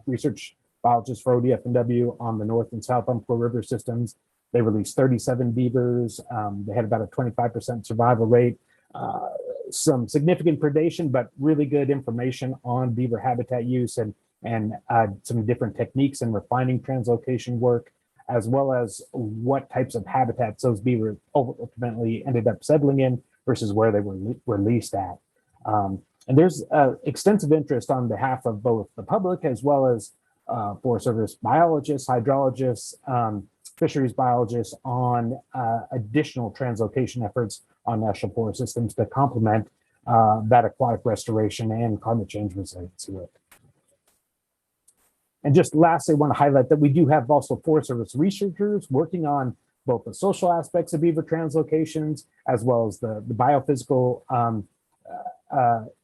research biologist for ODFW on the North and South Umpqua River systems. They released 37 beavers. They had about a 25% survival rate, some significant predation, but really good information on beaver habitat use and some different techniques in refining translocation work, as well as what types of habitats those beaver ultimately ended up settling in versus where they were released at. And there's extensive interest on behalf of both the public as well as Forest Service biologists, hydrologists, fisheries biologists on additional translocation efforts on national forest systems to complement that aquatic restoration and climate change resiliency work. And just lastly, I want to highlight that we do have also Forest Service researchers working on both the social aspects of beaver translocations, as well as the biophysical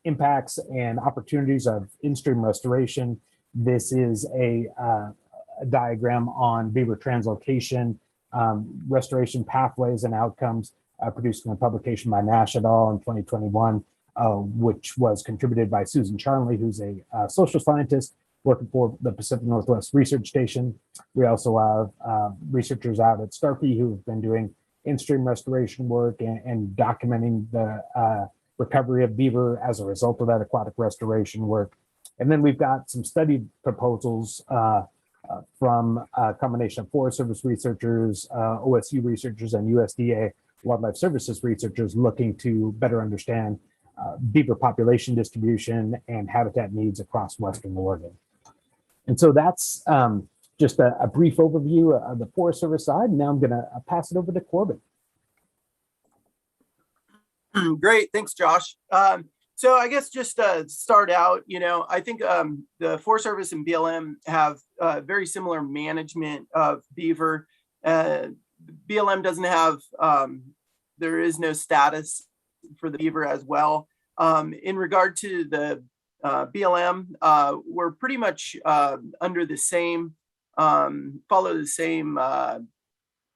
impacts and opportunities of in-stream restoration. This is a diagram on beaver translocation, restoration pathways and outcomes produced in a publication by Nash et al. In 2021, which was contributed by Susan Charnley, who's a social scientist working for the Pacific Northwest Research Station. We also have researchers out at Starkey who have been doing in-stream restoration work and documenting the recovery of beaver as a result of that aquatic restoration work. And then we've got some study proposals from a combination of Forest Service researchers, OSU researchers, and USDA Wildlife Services researchers looking to better understand beaver population distribution and habitat needs across Western Oregon. And so that's just a brief overview of the Forest Service side. Now I'm going to pass it over to Corbin. Great, thanks, Josh. So I guess just to start out, I think the Forest Service and BLM have very similar management of beaver. BLM doesn't have, there is no status for the beaver as well. In regard to the BLM, we're pretty much under the same, follow the same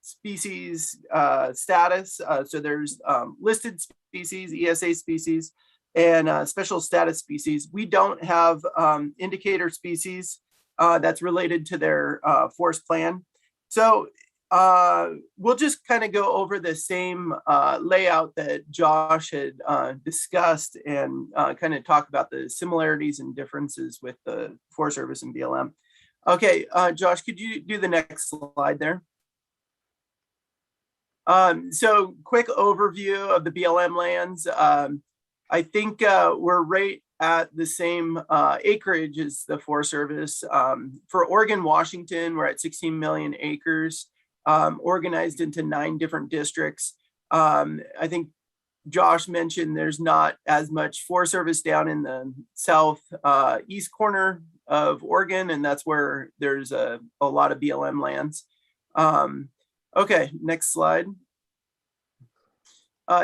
species status. So there's listed species, ESA species, and special status species. We don't have indicator species that's related to their forest plan. So we'll just kind of go over the same layout that Josh had discussed and kind of talk about the similarities and differences with the Forest Service and BLM. Okay, Josh, could you do the next slide there? So quick overview of the BLM lands. I think we're right at the same acreage as the Forest Service. For Oregon, Washington, we're at 16 million acres, organized into 9 different districts. I think Josh mentioned there's not as much Forest Service down in the south east corner of Oregon, and that's where there's a lot of BLM lands. Okay, next slide.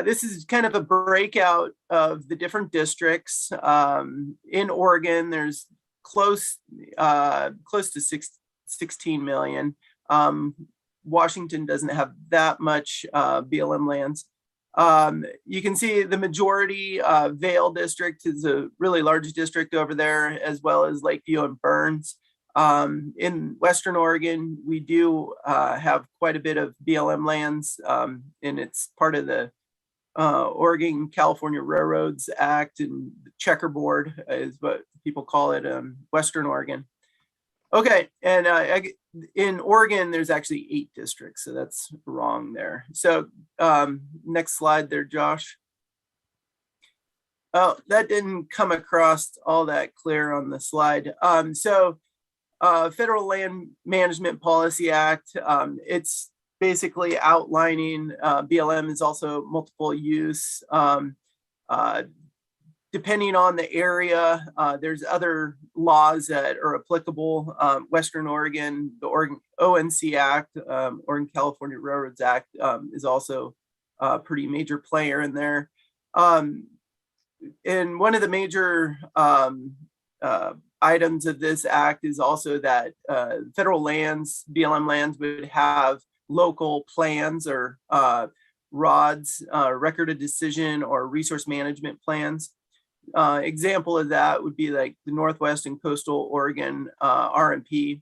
This is kind of a breakout of the different districts. In Oregon, there's close to 16 million. Washington doesn't have that much BLM lands. You can see the majority, Vale District is a really large district over there, as well as Lakeview and Burns. In Western Oregon, we do have quite a bit of BLM lands, and it's part of the Oregon California Railroads Act, and checkerboard is what people call it, Western Oregon. Okay, and in Oregon, there's actually 8 districts, so that's wrong there. So next slide there, Josh. Oh, that didn't come across all that clear on the slide. Federal Land Management Policy Act, it's basically outlining BLM is also multiple use. Depending on the area, there's other laws that are applicable. Western Oregon, the Oregon ONC Act, Oregon California Railroads Act is also a pretty major player in there. And one of the major items of this act is also that federal lands, BLM lands, would have local plans or RODs, record of decision or resource management plans. Example of that would be like the Northwest and Coastal Oregon RMP.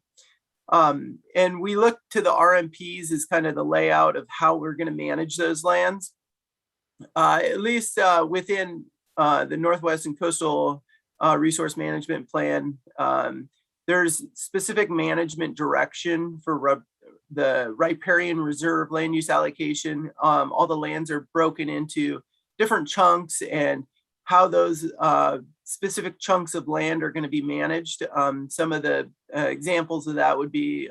And we look to the RMPs as kind of the layout of how we're going to manage those lands. At least within the Northwest and Coastal Resource Management Plan, there's specific management direction for the riparian reserve land use allocation. All the lands are broken into different chunks, and how those specific chunks of land are going to be managed. Some of the examples of that would be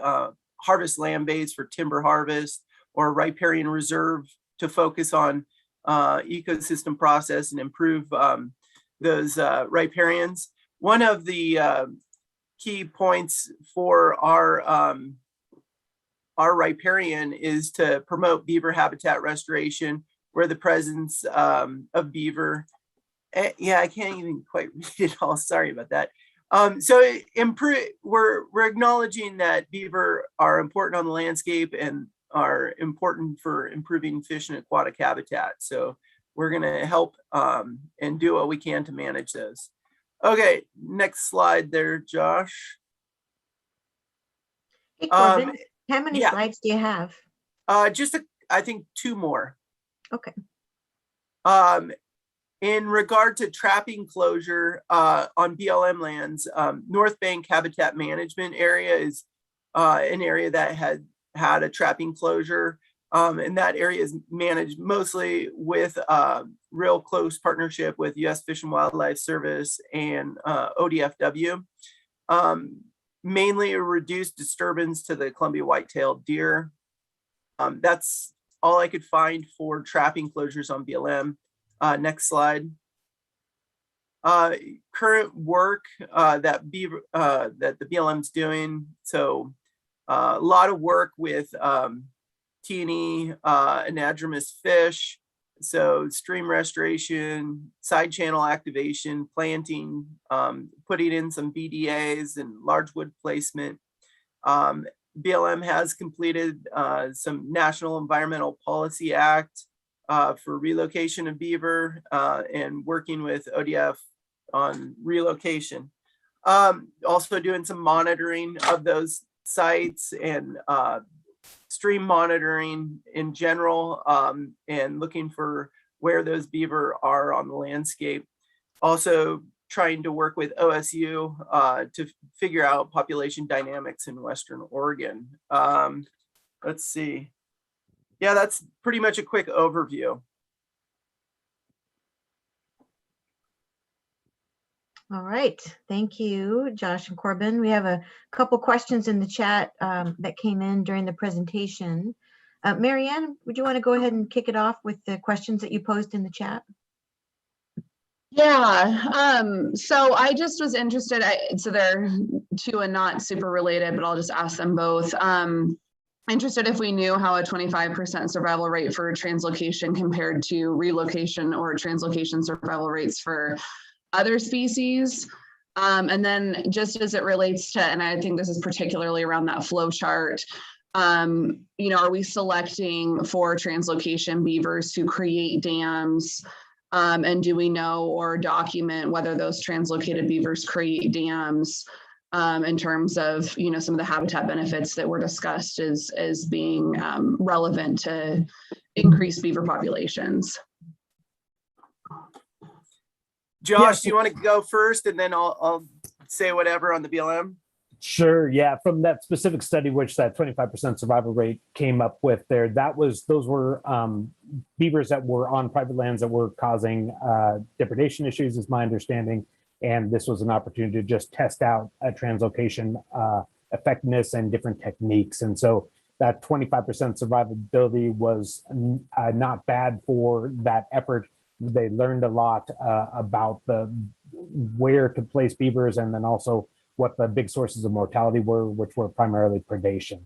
harvest land base for timber harvest, or riparian reserve to focus on ecosystem process and improve those riparians. One of the key points for our riparian is to promote beaver habitat restoration, where the presence of beaver. Yeah, I can't even quite read it all. Sorry about that. We're acknowledging that beaver are important on the landscape and are important for improving fish and aquatic habitat. So we're going to help and do what we can to manage those. Okay, next slide there, Josh. Hey, Corbin, how many slides do you have? Just I think 2 more. Okay. In regard to trapping closure on BLM lands, North Bank Habitat Management Area is an area that had a trapping closure, and that area is managed mostly with real close partnership with U.S. Fish and Wildlife Service and ODFW. Mainly a reduced disturbance to the Columbia white-tailed deer. That's all I could find for trapping closures on BLM. Next slide. Current work that the BLM's doing. So a lot of work with T&E, anadromous fish. So stream restoration, side channel activation, planting, putting in some BDAs and large wood placement. BLM has completed some National Environmental Policy Act for relocation of beaver and working with ODF on relocation. Also doing some monitoring of those sites and stream monitoring in general, and looking for where those beaver are on the landscape. Also trying to work with OSU to figure out population dynamics in Western Oregon. Let's see. Yeah, that's pretty much a quick overview. All right, thank you, Josh and Corbin. We have a couple questions in the chat that came in during the presentation. Marianne, would you want to go ahead and kick it off with the questions that you posed in the chat? Yeah, so I just was interested, so they're 2 and not super related, but I'll just ask them both. Interested if we knew how a 25% survival rate for translocation compared to relocation or translocation survival rates for other species. And then just as it relates to, and I think this is particularly around that flow chart, Are we selecting for translocation beavers to create dams? And do we know or document whether those translocated beavers create dams in terms of, some of the habitat benefits that were discussed as being relevant to increase beaver populations? Josh, do you want to go first, and then I'll say whatever on the BLM? Sure. Yeah. From that specific study, which that 25% survival rate came up with there, those were beavers that were on private lands that were causing depredation issues, is my understanding. And this was an opportunity to just test out a translocation effectiveness and different techniques. And so that 25% survivability was not bad for that effort. They learned a lot about where to place beavers, and then also what the big sources of mortality were, which were primarily predation.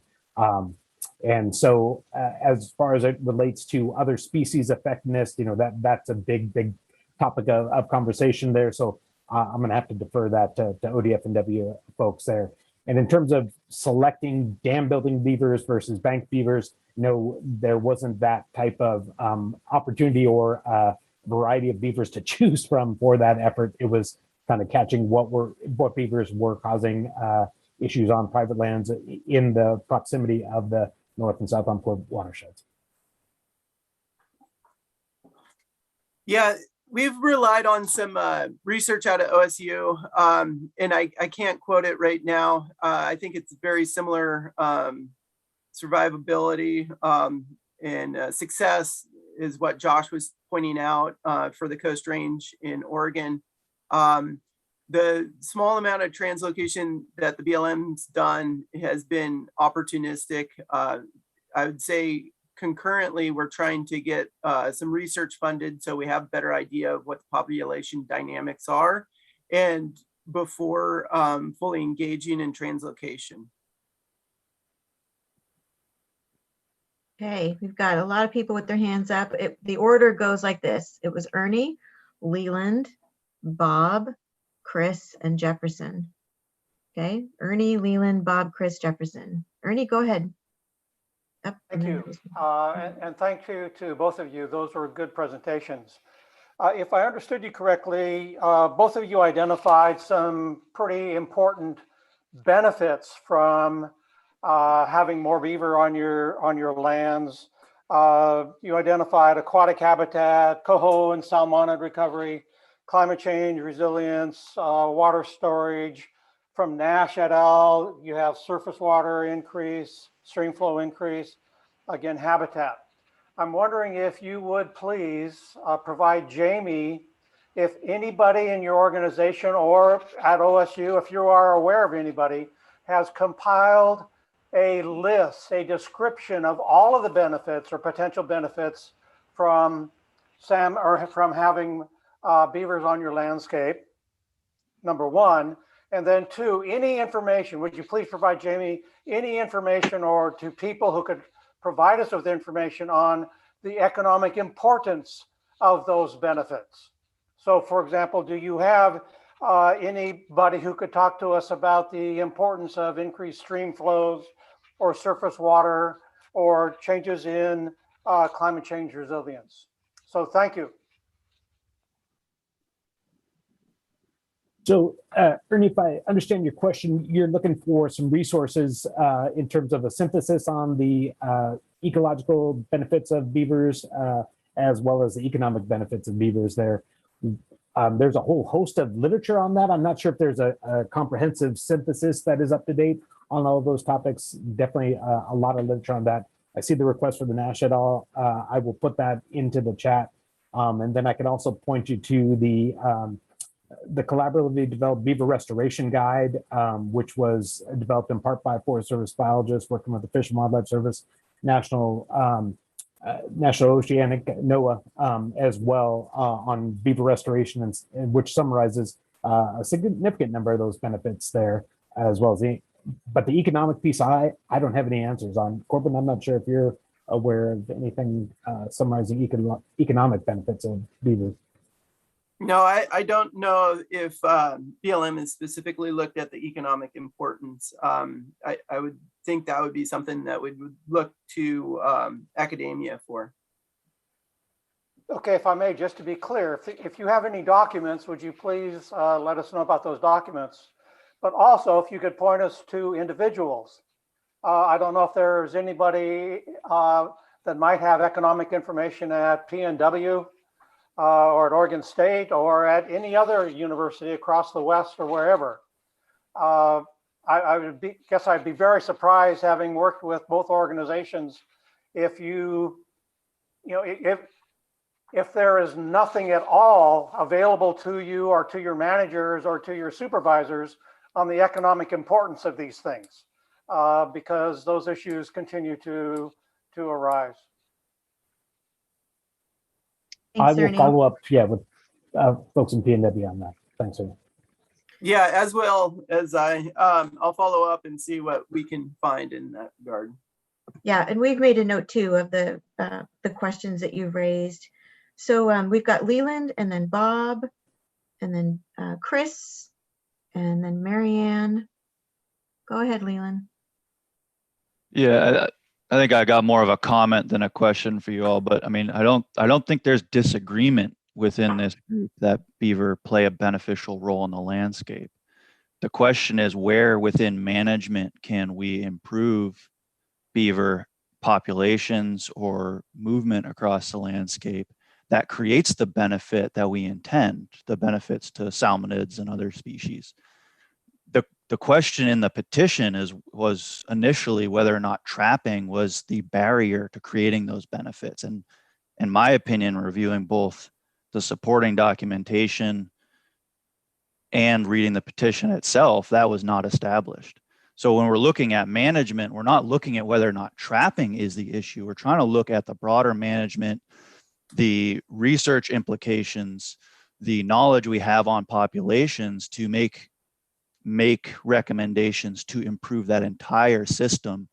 And so as far as it relates to other species effectiveness, that's a big topic of conversation there. So I'm gonna have to defer that to ODFW folks there. And in terms of selecting dam building beavers versus bank beavers, there wasn't that type of opportunity or variety of beavers to choose from for that effort. It was kind of catching what beavers were causing issues on private lands in the proximity of the North and South Umpqua watersheds. Yeah, we've relied on some research out of OSU, and I can't quote it right now. I think it's very similar survivability and success is what Josh was pointing out for the Coast Range in Oregon. The small amount of translocation that the BLM's done has been opportunistic. I would say concurrently, we're trying to get some research funded so we have a better idea of what the population dynamics are, and before fully engaging in translocation. Okay, we've got a lot of people with their hands up. The order goes like this. It was Ernie, Leland, Bob, Chris, and Jefferson. Okay, Ernie, Leland, Bob, Chris, Jefferson. Ernie, go ahead. Thank you. And thank you to both of you. Those were good presentations. If I understood you correctly, both of you identified some pretty important benefits from having more beaver on your lands. You identified aquatic habitat, coho and salmonid recovery, climate change resilience, water storage. From Nash et al., you have surface water increase, stream flow increase, again, habitat. I'm wondering if you would please provide Jamie, if anybody in your organization or at OSU, if you are aware of anybody, has compiled a list, a description of all of the benefits or potential benefits from having beavers on your landscape, number one. And then two, any information, would you please provide Jamie any information or to people who could provide us with information on the economic importance of those benefits? So for example, do you have anybody who could talk to us about the importance of increased stream flows or surface water or changes in climate change resilience? So thank you. So Ernie, if I understand your question, you're looking for some resources in terms of a synthesis on the ecological benefits of beavers, as well as the economic benefits of beavers there. There's a whole host of literature on that. I'm not sure if there's a comprehensive synthesis that is up to date on all of those topics. Definitely a lot of literature on that. I see the request for the Nash et al. I will put that into the chat. And then I can also point you to the collaboratively developed Beaver Restoration Guide, which was developed in part by Forest Service biologists working with the Fish and Wildlife Service, National Oceanic, NOAA, as well on beaver restoration, and which summarizes a significant number of those benefits there, as well as but the economic piece, I don't have any answers on. Corbin, I'm not sure if you're aware of anything summarizing economic benefits of beavers. No, I don't know if BLM has specifically looked at the economic importance. I would think that would be something that we would look to academia for. Okay, if I may, just to be clear, if you have any documents, would you please let us know about those documents? But also, if you could point us to individuals. I don't know if there's anybody that might have economic information at PNW or at Oregon State or at any other university across the West or wherever. Guess I'd be very surprised, having worked with both organizations, if if there is nothing at all available to you or to your managers or to your supervisors on the economic importance of these things, because those issues continue to arise. I will follow up, with folks in PNW on that. Thanks, sir. Yeah, as well as I'll follow up and see what we can find in that regard. Yeah, and we've made a note too of the questions that you've raised. So we've got Leland, and then Bob, and then Chris, and then Marianne. Go ahead, Leland. Yeah, I think I got more of a comment than a question for you all, but I mean, I don't think there's disagreement within this group that beaver play a beneficial role in the landscape. The question is, where within management can we improve beaver populations or movement across the landscape that creates the benefit that we intend, the benefits to salmonids and other species. The question in the petition was initially whether or not trapping was the barrier to creating those benefits. And in my opinion, reviewing both the supporting documentation and reading the petition itself, that was not established. So when we're looking at management, we're not looking at whether or not trapping is the issue. We're trying to look at the broader management, the research implications, the knowledge we have on populations to make recommendations to improve that entire system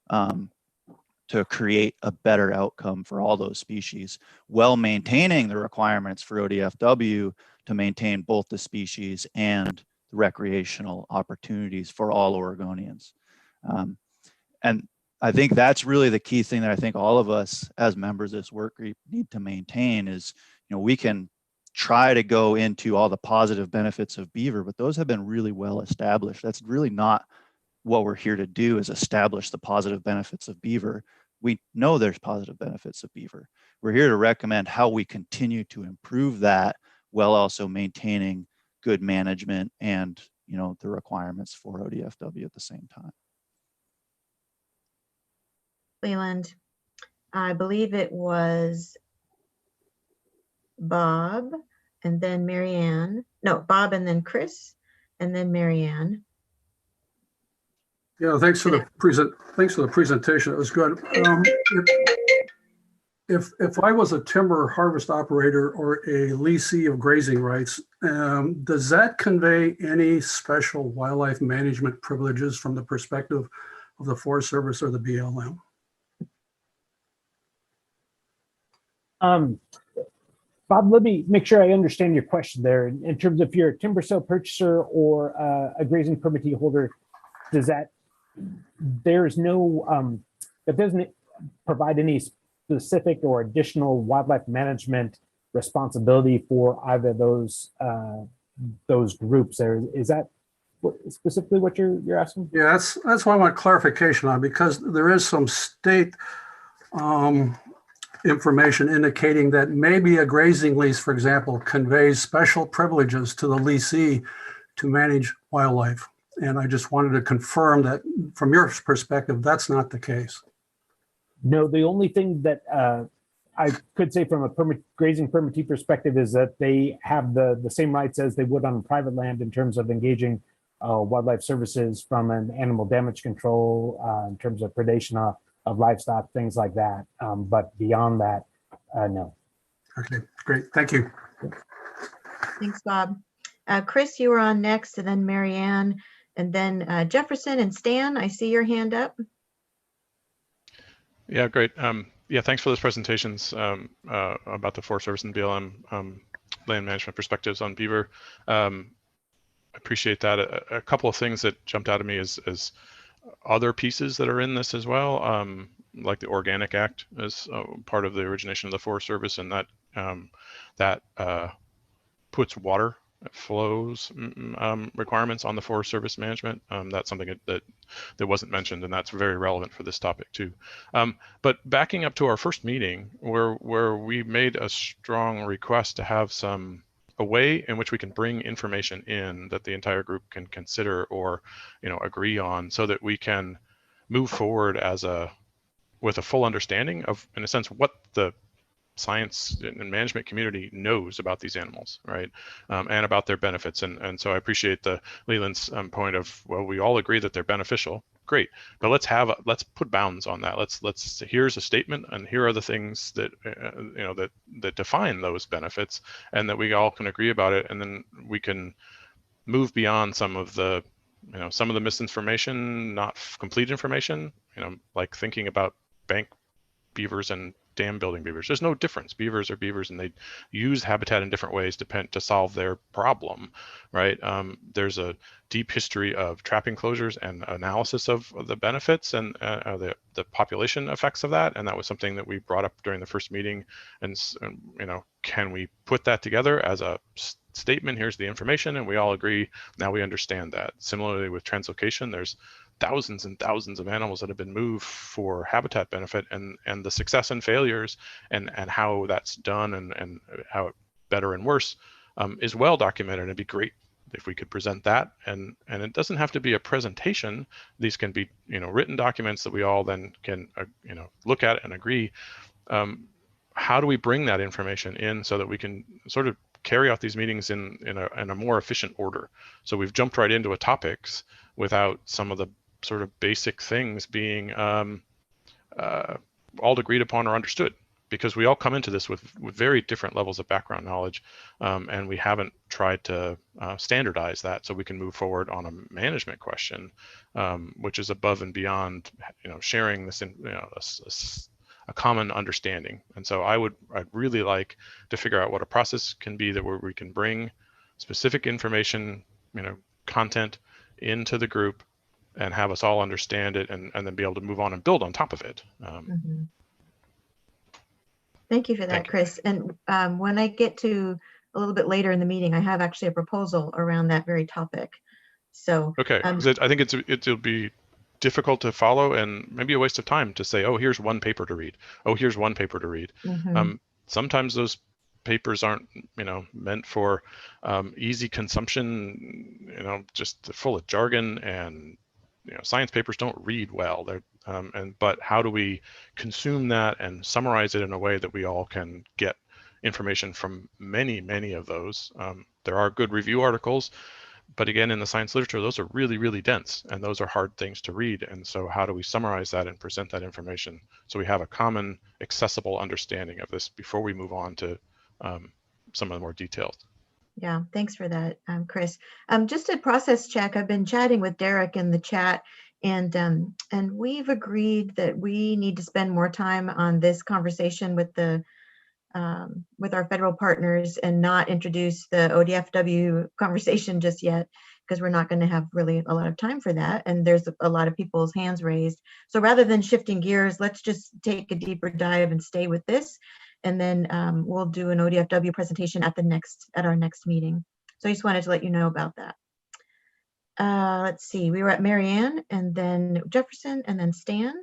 to create a better outcome for all those species, while maintaining the requirements for ODFW to maintain both the species and the recreational opportunities for all Oregonians. And I think that's really the key thing that I think all of us as members of this work group need to maintain is, we can try to go into all the positive benefits of beaver, but those have been really well established. That's really not what we're here to do, is establish the positive benefits of beaver. We know there's positive benefits of beaver. We're here to recommend how we continue to improve that while also maintaining good management and, the requirements for ODFW at the same time. Leland, I believe it was Bob and then Marianne. No, Bob and then Chris and then Marianne. Yeah, thanks for the presentation. It was good. If I was a timber harvest operator or a leasee of grazing rights, does that convey any special wildlife management privileges from the perspective of the Forest Service or the BLM? Bob, let me make sure I understand your question there. In terms of if you're a timber sale purchaser or a grazing permittee holder, that doesn't provide any specific or additional wildlife management responsibility for either those groups. Is that specifically what you're asking? Yeah, that's what I want clarification on, because there is some state information indicating that maybe a grazing lease, for example, conveys special privileges to the leasee to manage wildlife. And I just wanted to confirm that from your perspective, that's not the case. No, the only thing that I could say from a grazing permittee perspective is that they have the same rights as they would on private land in terms of engaging wildlife services from an animal damage control, in terms of predation of livestock, things like that. But beyond that, no. Okay, great. Thank you. Thanks, Bob. Chris, you were on next, and then Marianne, and then Jefferson and Stan. I see your hand up. Yeah, great. Yeah, thanks for those presentations about the Forest Service and BLM land management perspectives on Beaver. Appreciate that. A couple of things that jumped out at me as other pieces that are in this as well, like the Organic Act as part of the origination of the Forest Service, and that puts water flows requirements on the Forest Service management. That's something that wasn't mentioned, and that's very relevant for this topic too. But backing up to our first meeting, where we made a strong request to have a way in which we can bring information in that the entire group can consider or agree on, so that we can move forward with a full understanding of, in a sense, what the science and management community knows about these animals, right? And about their benefits. And so I appreciate Leland's point of, well, we all agree that they're beneficial. Great, but let's put bounds on that. Here's a statement, and here are the things that that define those benefits, and that we all can agree about it, and then we can move beyond some of the misinformation, not complete information. Like thinking about bank beavers and dam building beavers. There's no difference. Beavers are beavers, and they use habitat in different ways to solve their problem, right? There's a deep history of trapping closures and analysis of the benefits and the population effects of that, and that was something that we brought up during the first meeting. And can we put that together as a statement? Here's the information, and we all agree. Now we understand that. Similarly with translocation, there's thousands and thousands of animals that have been moved for habitat benefit, and the success and failures and how that's done and how better and worse is well documented. It'd be great if we could present that, and it doesn't have to be a presentation. These can be written documents that we all then can look at and agree. How do we bring that information in so that we can sort of carry out these meetings in a more efficient order? So we've jumped right into topics without some of the sort of basic things being all agreed upon or understood, because we all come into this with very different levels of background knowledge, and we haven't tried to standardize that so we can move forward on a management question, which is above and beyond sharing this in a common understanding. And so I'd really like to figure out what a process can be where we can bring specific information, content into the group and have us all understand it, and then be able to move on and build on top of it. Thank you for that, Chris. And when I get to a little bit later in the meeting, I have actually a proposal around that very topic. So okay, I think it'll be difficult to follow and maybe a waste of time to say, oh, here's one paper to read. Oh, here's one paper to read. Sometimes those papers aren't meant for easy consumption, just full of jargon, and science papers don't read well. But how do we consume that and summarize it in a way that we all can get information from many of those? There are good review articles, but again, in the science literature, those are really, really dense, and those are hard things to read. And so how do we summarize that and present that information so we have a common, accessible understanding of this before we move on to some of the more details? Yeah, thanks for that, Chris. Just a process check. I've been chatting with Derek in the chat, and we've agreed that we need to spend more time on this conversation with our federal partners and not introduce the ODFW conversation just yet, because we're not going to have really a lot of time for that. And there's a lot of people's hands raised. So rather than shifting gears, let's just take a deeper dive and stay with this. And then we'll do an ODFW presentation at our next meeting. So I just wanted to let you know about that. Let's see, we were at Marianne, and then Jefferson, and then Stan.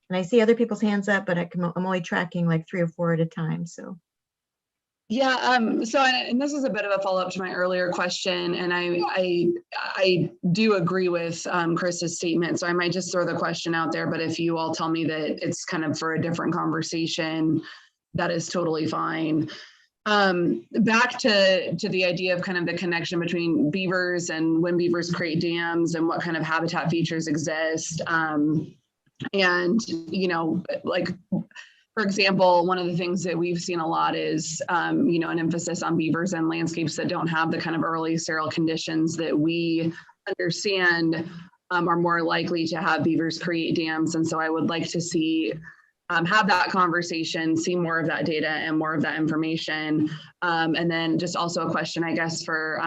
And I see other people's hands up, but I'm only tracking like 3 or 4 at a time. So. Yeah, and this is a bit of a follow-up to my earlier question, and I do agree with Chris's statement, so I might just throw the question out there, but if you all tell me that it's kind of for a different conversation, that is totally fine. Back to the idea of kind of the connection between beavers and when beavers create dams and what kind of habitat features exist. And, like, for example, one of the things that we've seen a lot is, an emphasis on beavers and landscapes that don't have the kind of early sterile conditions that we understand are more likely to have beavers create dams. And so I would like to see have that conversation, see more of that data and more of that information. And then just also a question, I guess, for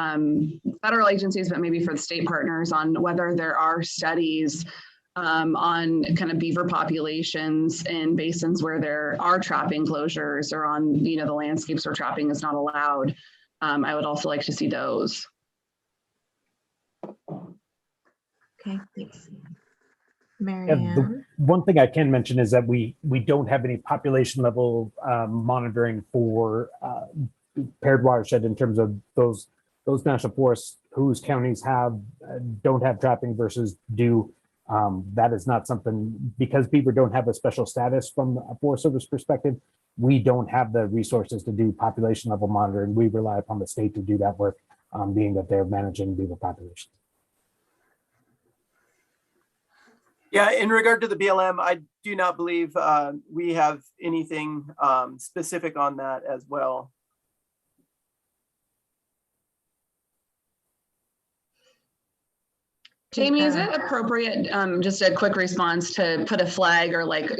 federal agencies, but maybe for the state partners on whether there are studies on kind of beaver populations in basins where there are trapping closures or on, the landscapes where trapping is not allowed. I would also like to see those. Okay, thanks. Yeah, Marianne. the one thing I can mention is that we don't have any population level monitoring for paired watershed in terms of those national forests whose counties don't have trapping versus do. That is not something, because beaver don't have a special status from a Forest Service perspective. We don't have the resources to do population level monitoring. We rely upon the state to do that work, being that they're managing beaver populations. Yeah, in regard to the BLM, I do not believe we have anything specific on that as well. Jamie, is it appropriate, just a quick response, to put a flag or like,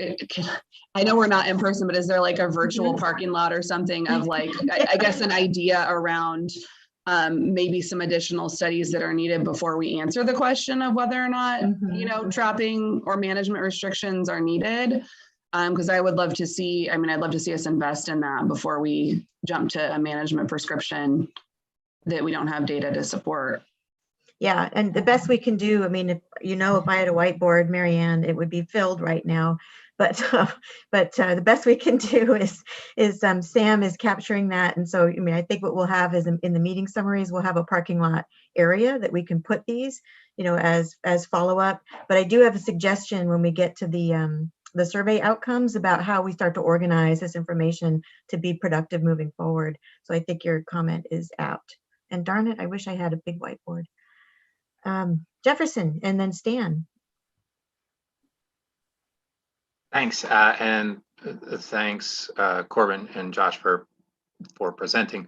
I know we're not in person, but is there like a virtual parking lot or something of like, I guess an idea around maybe some additional studies that are needed before we answer the question of whether or not, trapping or management restrictions are needed? Because I would love to see, I'd love to see us invest in that before we jump to a management prescription that we don't have data to support. Yeah, and the best we can do, if I had a whiteboard, Marianne, it would be filled right now. But the best we can do is Sam is capturing that, and so I think what we'll have is in the meeting summaries, we'll have a parking lot area that we can put these, as follow up. But I do have a suggestion when we get to the survey outcomes about how we start to organize this information to be productive moving forward. So I think your comment is apt. And darn it, I wish I had a big whiteboard. Jefferson, and then Stan. Thanks, and thanks, Corbin and Josh, for presenting.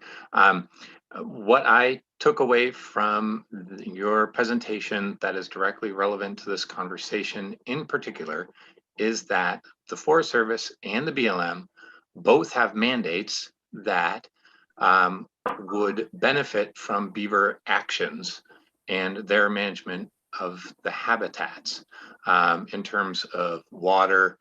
What I took away from your presentation that is directly relevant to this conversation in particular is that the Forest Service and the BLM both have mandates that would benefit from beaver actions and their management of the habitats in terms of water,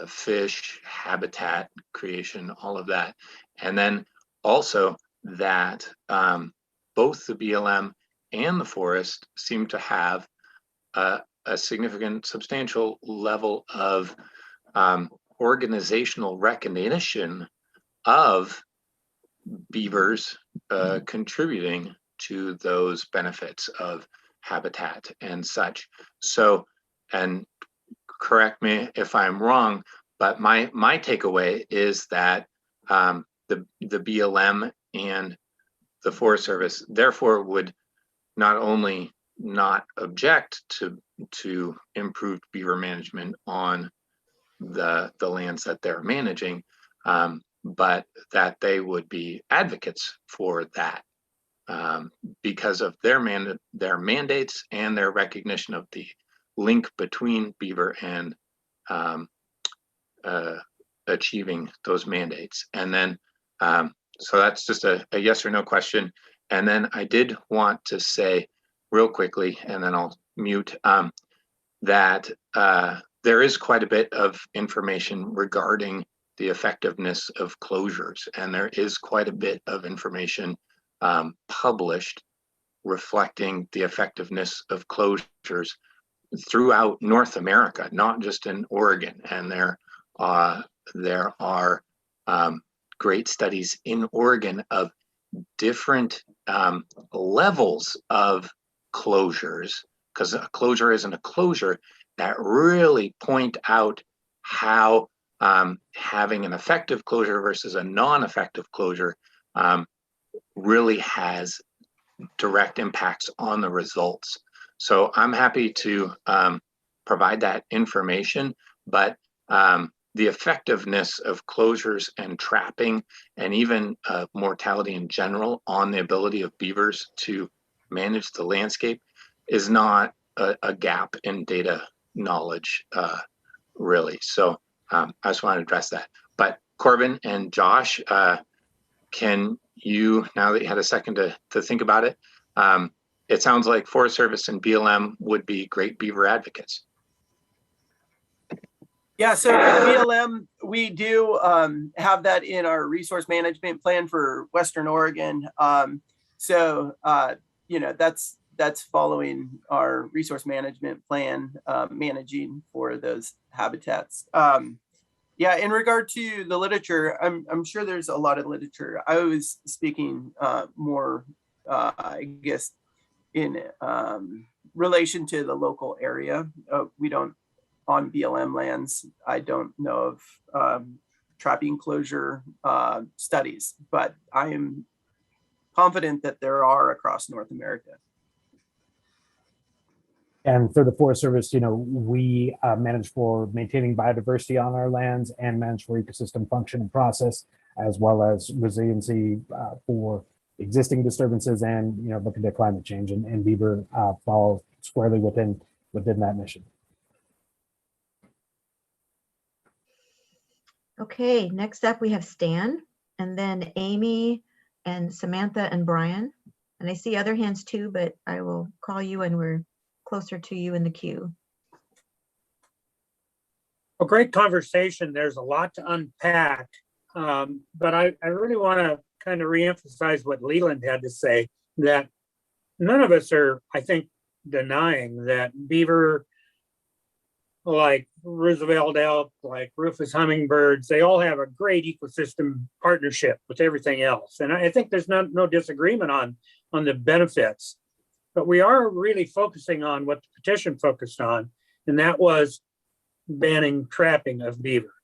fish, habitat creation, all of that. And then also that both the BLM and the forest seem to have a significant, substantial level of organizational recognition of beavers contributing to those benefits of habitat and such. So, and correct me if I'm wrong, but my takeaway is that the BLM and the Forest Service therefore would not only not object to improved beaver management on the lands that they're managing, but that they would be advocates for that because of their mandates and their recognition of the link between beaver and achieving those mandates. And then, so that's just a yes or no question. And then I did want to say real quickly, and then I'll mute, that there is quite a bit of information regarding the effectiveness of closures. And there is quite a bit of information published reflecting the effectiveness of closures throughout North America, not just in Oregon. And there are great studies in Oregon of different levels of closures, because a closure isn't a closure, that really point out how having an effective closure versus a non-effective closure really has direct impacts on the results. So I'm happy to provide that information, but the effectiveness of closures and trapping, and even mortality in general on the ability of beavers to manage the landscape is not a gap in data knowledge, really. So I just want to address that. But Corbin and Josh, can you, now that you had a second to think about it, it sounds like Forest Service and BLM would be great beaver advocates. Yeah, so for the BLM, we do have that in our resource management plan for Western Oregon. You know, that's following our resource management plan, managing for those habitats. Yeah, in regard to the literature, I'm sure there's a lot of literature. I was speaking more, I guess, in relation to the local area. We don't, on BLM lands, I don't know of trapping closure studies, but I am confident that there are across North America. And for the Forest Service, you know, we manage for maintaining biodiversity on our lands and manage for ecosystem function and process, as well as resiliency for existing disturbances and, you know, looking at climate change, and Beaver fall squarely within that mission. Okay, next up we have Stan, and then Amy and Samantha and Brian. And I see other hands too, but I will call you when we're closer to you in the queue. A great conversation. There's a lot to unpack, but I really want to kind of reemphasize what Leland had to say, that none of us are, I think, denying that beaver, like Roosevelt elk, like Rufous hummingbirds, they all have a great ecosystem partnership with everything else. And I think there's no disagreement on the benefits, but we are really focusing on what the petition focused on, and that was banning trapping of beaver.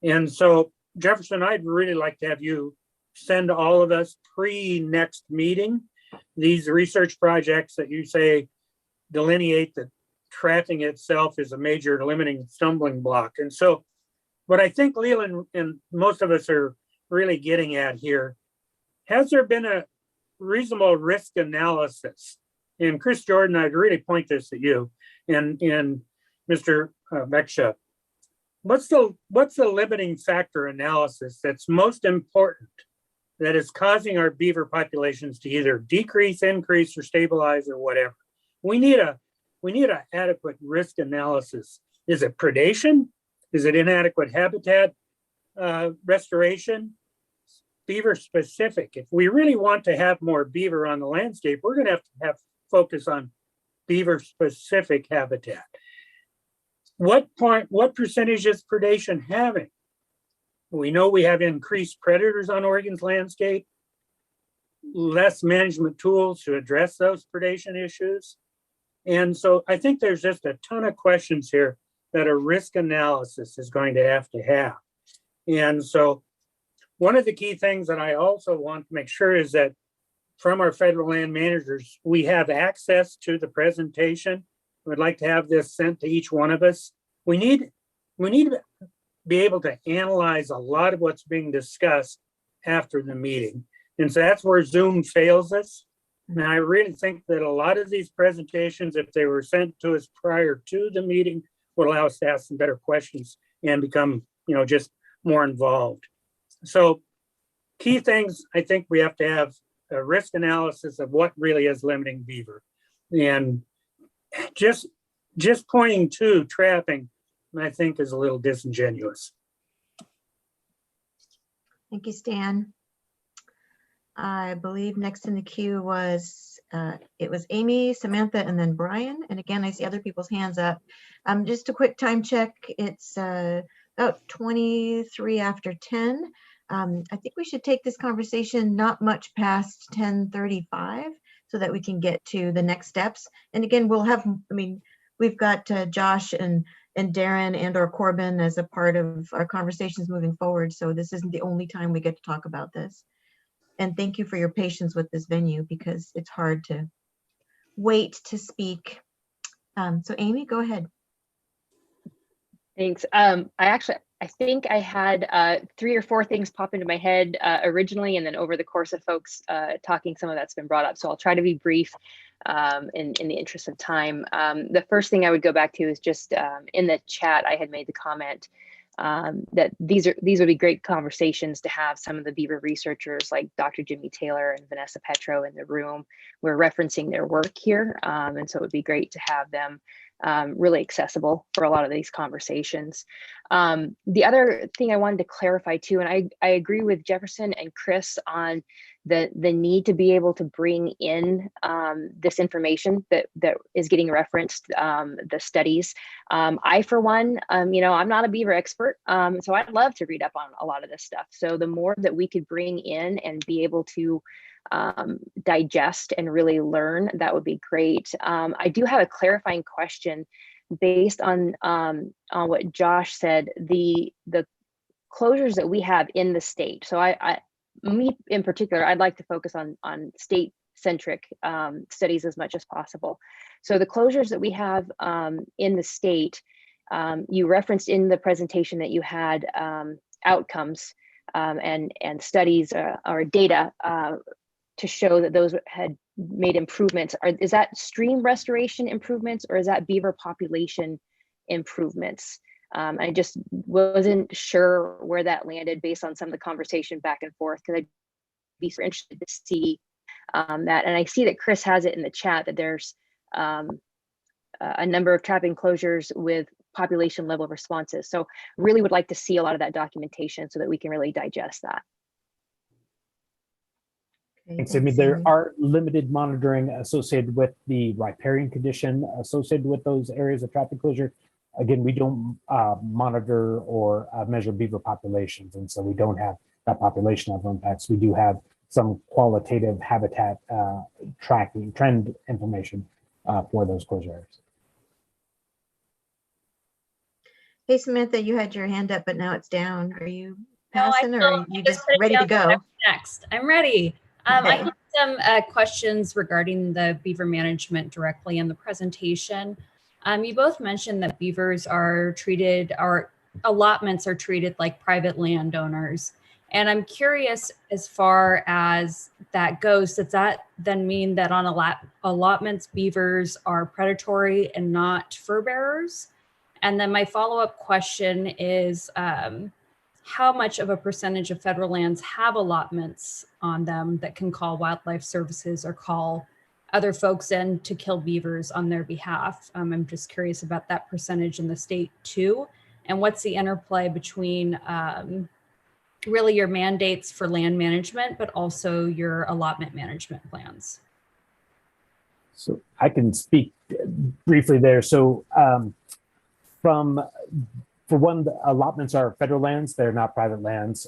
And so, Jefferson, I'd really like to have you send all of us pre-next meeting these research projects that you say delineate that trapping itself is a major limiting stumbling block. And so what I think Leland and most of us are really getting at here, has there been a reasonable risk analysis? And Chris Jordan, I'd really point this at you and Mr. Becksha. What's the limiting factor analysis that's most important that is causing our beaver populations to either decrease, increase, or stabilize, or whatever? We need an adequate risk analysis. Is it predation? Is it inadequate habitat restoration? Beaver specific. If we really want to have more beaver on the landscape, we're going to have focus on beaver specific habitat. What percentage is predation having? We know we have increased predators on Oregon's landscape, less management tools to address those predation issues. And so I think there's just a ton of questions here that a risk analysis is going to have. And so one of the key things that I also want to make sure is that from our federal land managers, we have access to the presentation. We'd like to have this sent to each one of us. We need to be able to analyze a lot of what's being discussed after the meeting. And so that's where Zoom fails us. And I really think that a lot of these presentations, if they were sent to us prior to the meeting, would allow us to ask some better questions and become, just more involved. So key things, I think we have to have a risk analysis of what really is limiting beaver. And just pointing to trapping, I think, is a little disingenuous. Thank you, Stan. I believe next in the queue was, it was Amy, Samantha, and then Brian. And again, I see other people's hands up. Just a quick time check. It's about 23 after 10. I think we should take this conversation not much past 10:35 so that we can get to the next steps. And again, we'll have, we've got Josh and Darren and or Corbin as a part of our conversations moving forward. So this isn't the only time we get to talk about this. And thank you for your patience with this venue because it's hard to wait to speak. So Amy, go ahead. Thanks. I think I had 3 or 4 things pop into my head originally, and then over the course of folks talking, some of that's been brought up. So I'll try to be brief in the interest of time. The first thing I would go back to is just in the chat, I had made the comment that these would be great conversations to have some of the Beaver researchers like Dr. Jimmy Taylor and Vanessa Petro in the room. We're referencing their work here, and so it would be great to have them really accessible for a lot of these conversations. The other thing I wanted to clarify too, and I agree with Jefferson and Chris on the need to be able to bring in this information that is getting referenced, the studies. I, for one, I'm not a Beaver expert, so I'd love to read up on a lot of this stuff. So the more that we could bring in and be able to digest and really learn, that would be great. I do have a clarifying question based on what Josh said, the closures that we have in the state. So me in particular, I'd like to focus on state-centric studies as much as possible. So the closures that we have in the state, you referenced in the presentation that you had outcomes and studies or data to show that those had made improvements. Is that stream restoration improvements or is that beaver population improvements? I just wasn't sure where that landed based on some of the conversation back and forth, because I'd be so interested to see that. And I see that Chris has it in the chat that there's a number of trapping closures with population level responses. So really would like to see a lot of that documentation so that we can really digest that. Thanks, Amy. There are limited monitoring associated with the riparian condition associated with those areas of traffic closure. Again, we don't monitor or measure beaver populations, and so we don't have that population level impacts. We do have some qualitative habitat tracking trend information for those closure areas. Hey, Samantha, you had your hand up, but now it's down. Are you No, passing or are you just put it ready to down for go? next. I'm ready. I Okay. have some questions regarding the beaver management directly in the presentation. You both mentioned that beavers are treated, or allotments are treated like private landowners. And I'm curious, as far as that goes, does that then mean that on allotments, beavers are predatory and not fur bearers? And then my follow-up question is, how much of a percentage of federal lands have allotments on them that can call wildlife services or call other folks in to kill beavers on their behalf? I'm just curious about that percentage in the state too. And what's the interplay between really your mandates for land management, but also your allotment management plans? So I can speak briefly there. So for one, the allotments are federal lands, they're not private lands.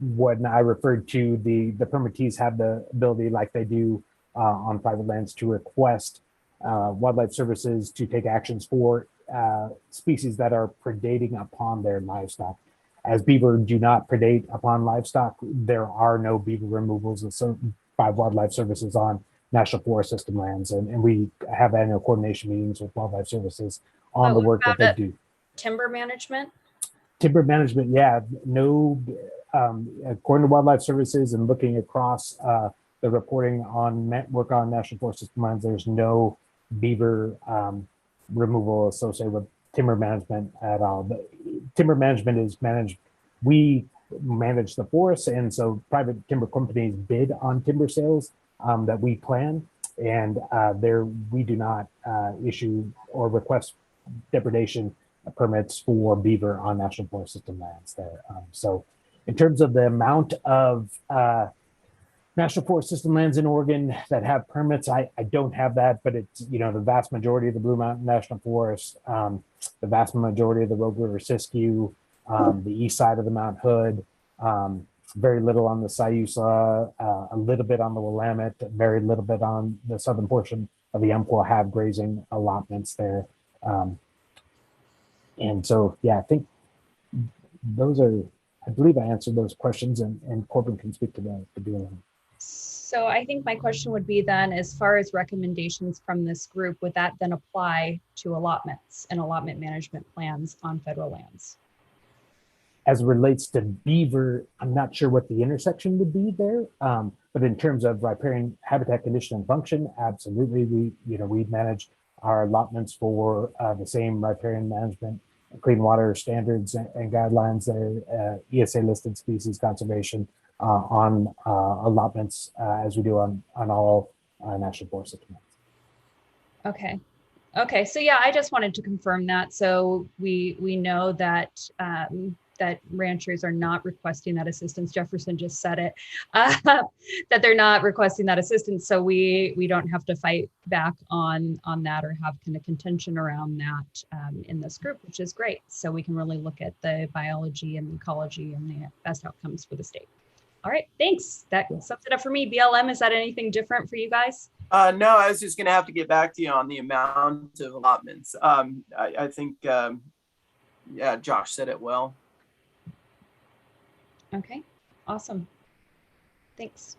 When I referred to the permittees have the ability, like they do on private lands, to request wildlife services to take actions for species that are predating upon their livestock. As beaver do not predate upon livestock, there are no beaver removals by wildlife services on national forest system lands. And we have annual coordination meetings with wildlife services on the work that they do. Timber management? Timber management, yeah, no, according to wildlife services and looking across the reporting on work on national forest system lands, there's no beaver removal associated with timber management at all. But timber management is managed, we manage the forests, and so private timber companies bid on timber sales that we plan, and there we do not issue or request depredation permits for beaver on national forest system lands there. So in terms of the amount of national forest system lands in Oregon that have permits, I don't have that, but it's, the vast majority of the Blue Mountain National Forest, the vast majority of the Rogue River Siskiyou, the east side of the Mount Hood, very little on the Siuslaw, a little bit on the Willamette, very little bit on the southern portion of the Umpqua have grazing allotments there. And so, yeah, I think those are, I believe I answered those questions, and Corbin can speak to the doing them. So I think my question would be then, as far as recommendations from this group, would that then apply to allotments and allotment management plans on federal lands? As it relates to beaver, I'm not sure what the intersection would be there, but in terms of riparian habitat condition and function, absolutely, we manage our allotments for the same riparian management clean water standards and guidelines that are ESA listed species conservation on allotments as we do on all national forest documents. Okay. Okay. So yeah, I just wanted to confirm that. So we know that that ranchers are not requesting that assistance. Jefferson just said it, that they're not requesting that assistance. So we don't have to fight back on that or have kind of contention around that in this group, which is great. So we can really look at the biology and ecology and the best outcomes for the state. All right, thanks. That sums it up for me. BLM, is that anything different for you guys? No, I was just going to have to get back to you on the amount of allotments. I think, yeah, Josh said it well. Okay, awesome. Thanks.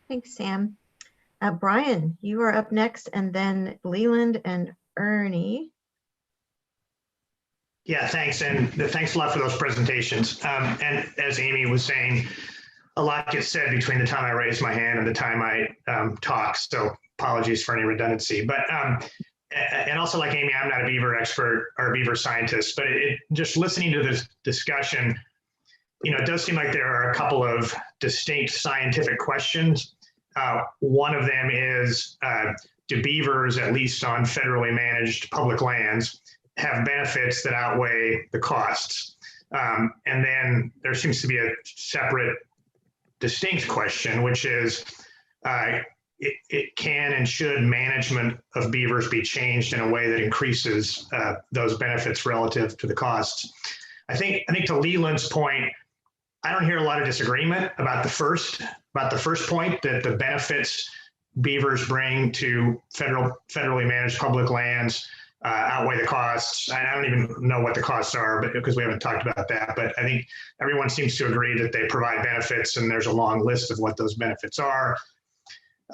Thanks, Sam. Brian, you are up next, and then Leland and Ernie. Yeah, thanks. And thanks a lot for those presentations. And as Amy was saying, a lot gets said between the time I raise my hand and the time I talk. So apologies for any redundancy. But and also, like Amy, I'm not a beaver expert or a beaver scientist, but just listening to this discussion, you know, it does seem like there are a couple of distinct scientific questions. One of them is, do beavers, at least on federally managed public lands, have benefits that outweigh the costs? And then there seems to be a separate, distinct question, which is, it can and should management of beavers be changed in a way that increases those benefits relative to the costs? I think to Leland's point, I don't hear a lot of disagreement about the first point, that the benefits beavers bring to federally managed public lands outweigh the costs. I don't even know what the costs are, but because we haven't talked about that. But I think everyone seems to agree that they provide benefits, and there's a long list of what those benefits are,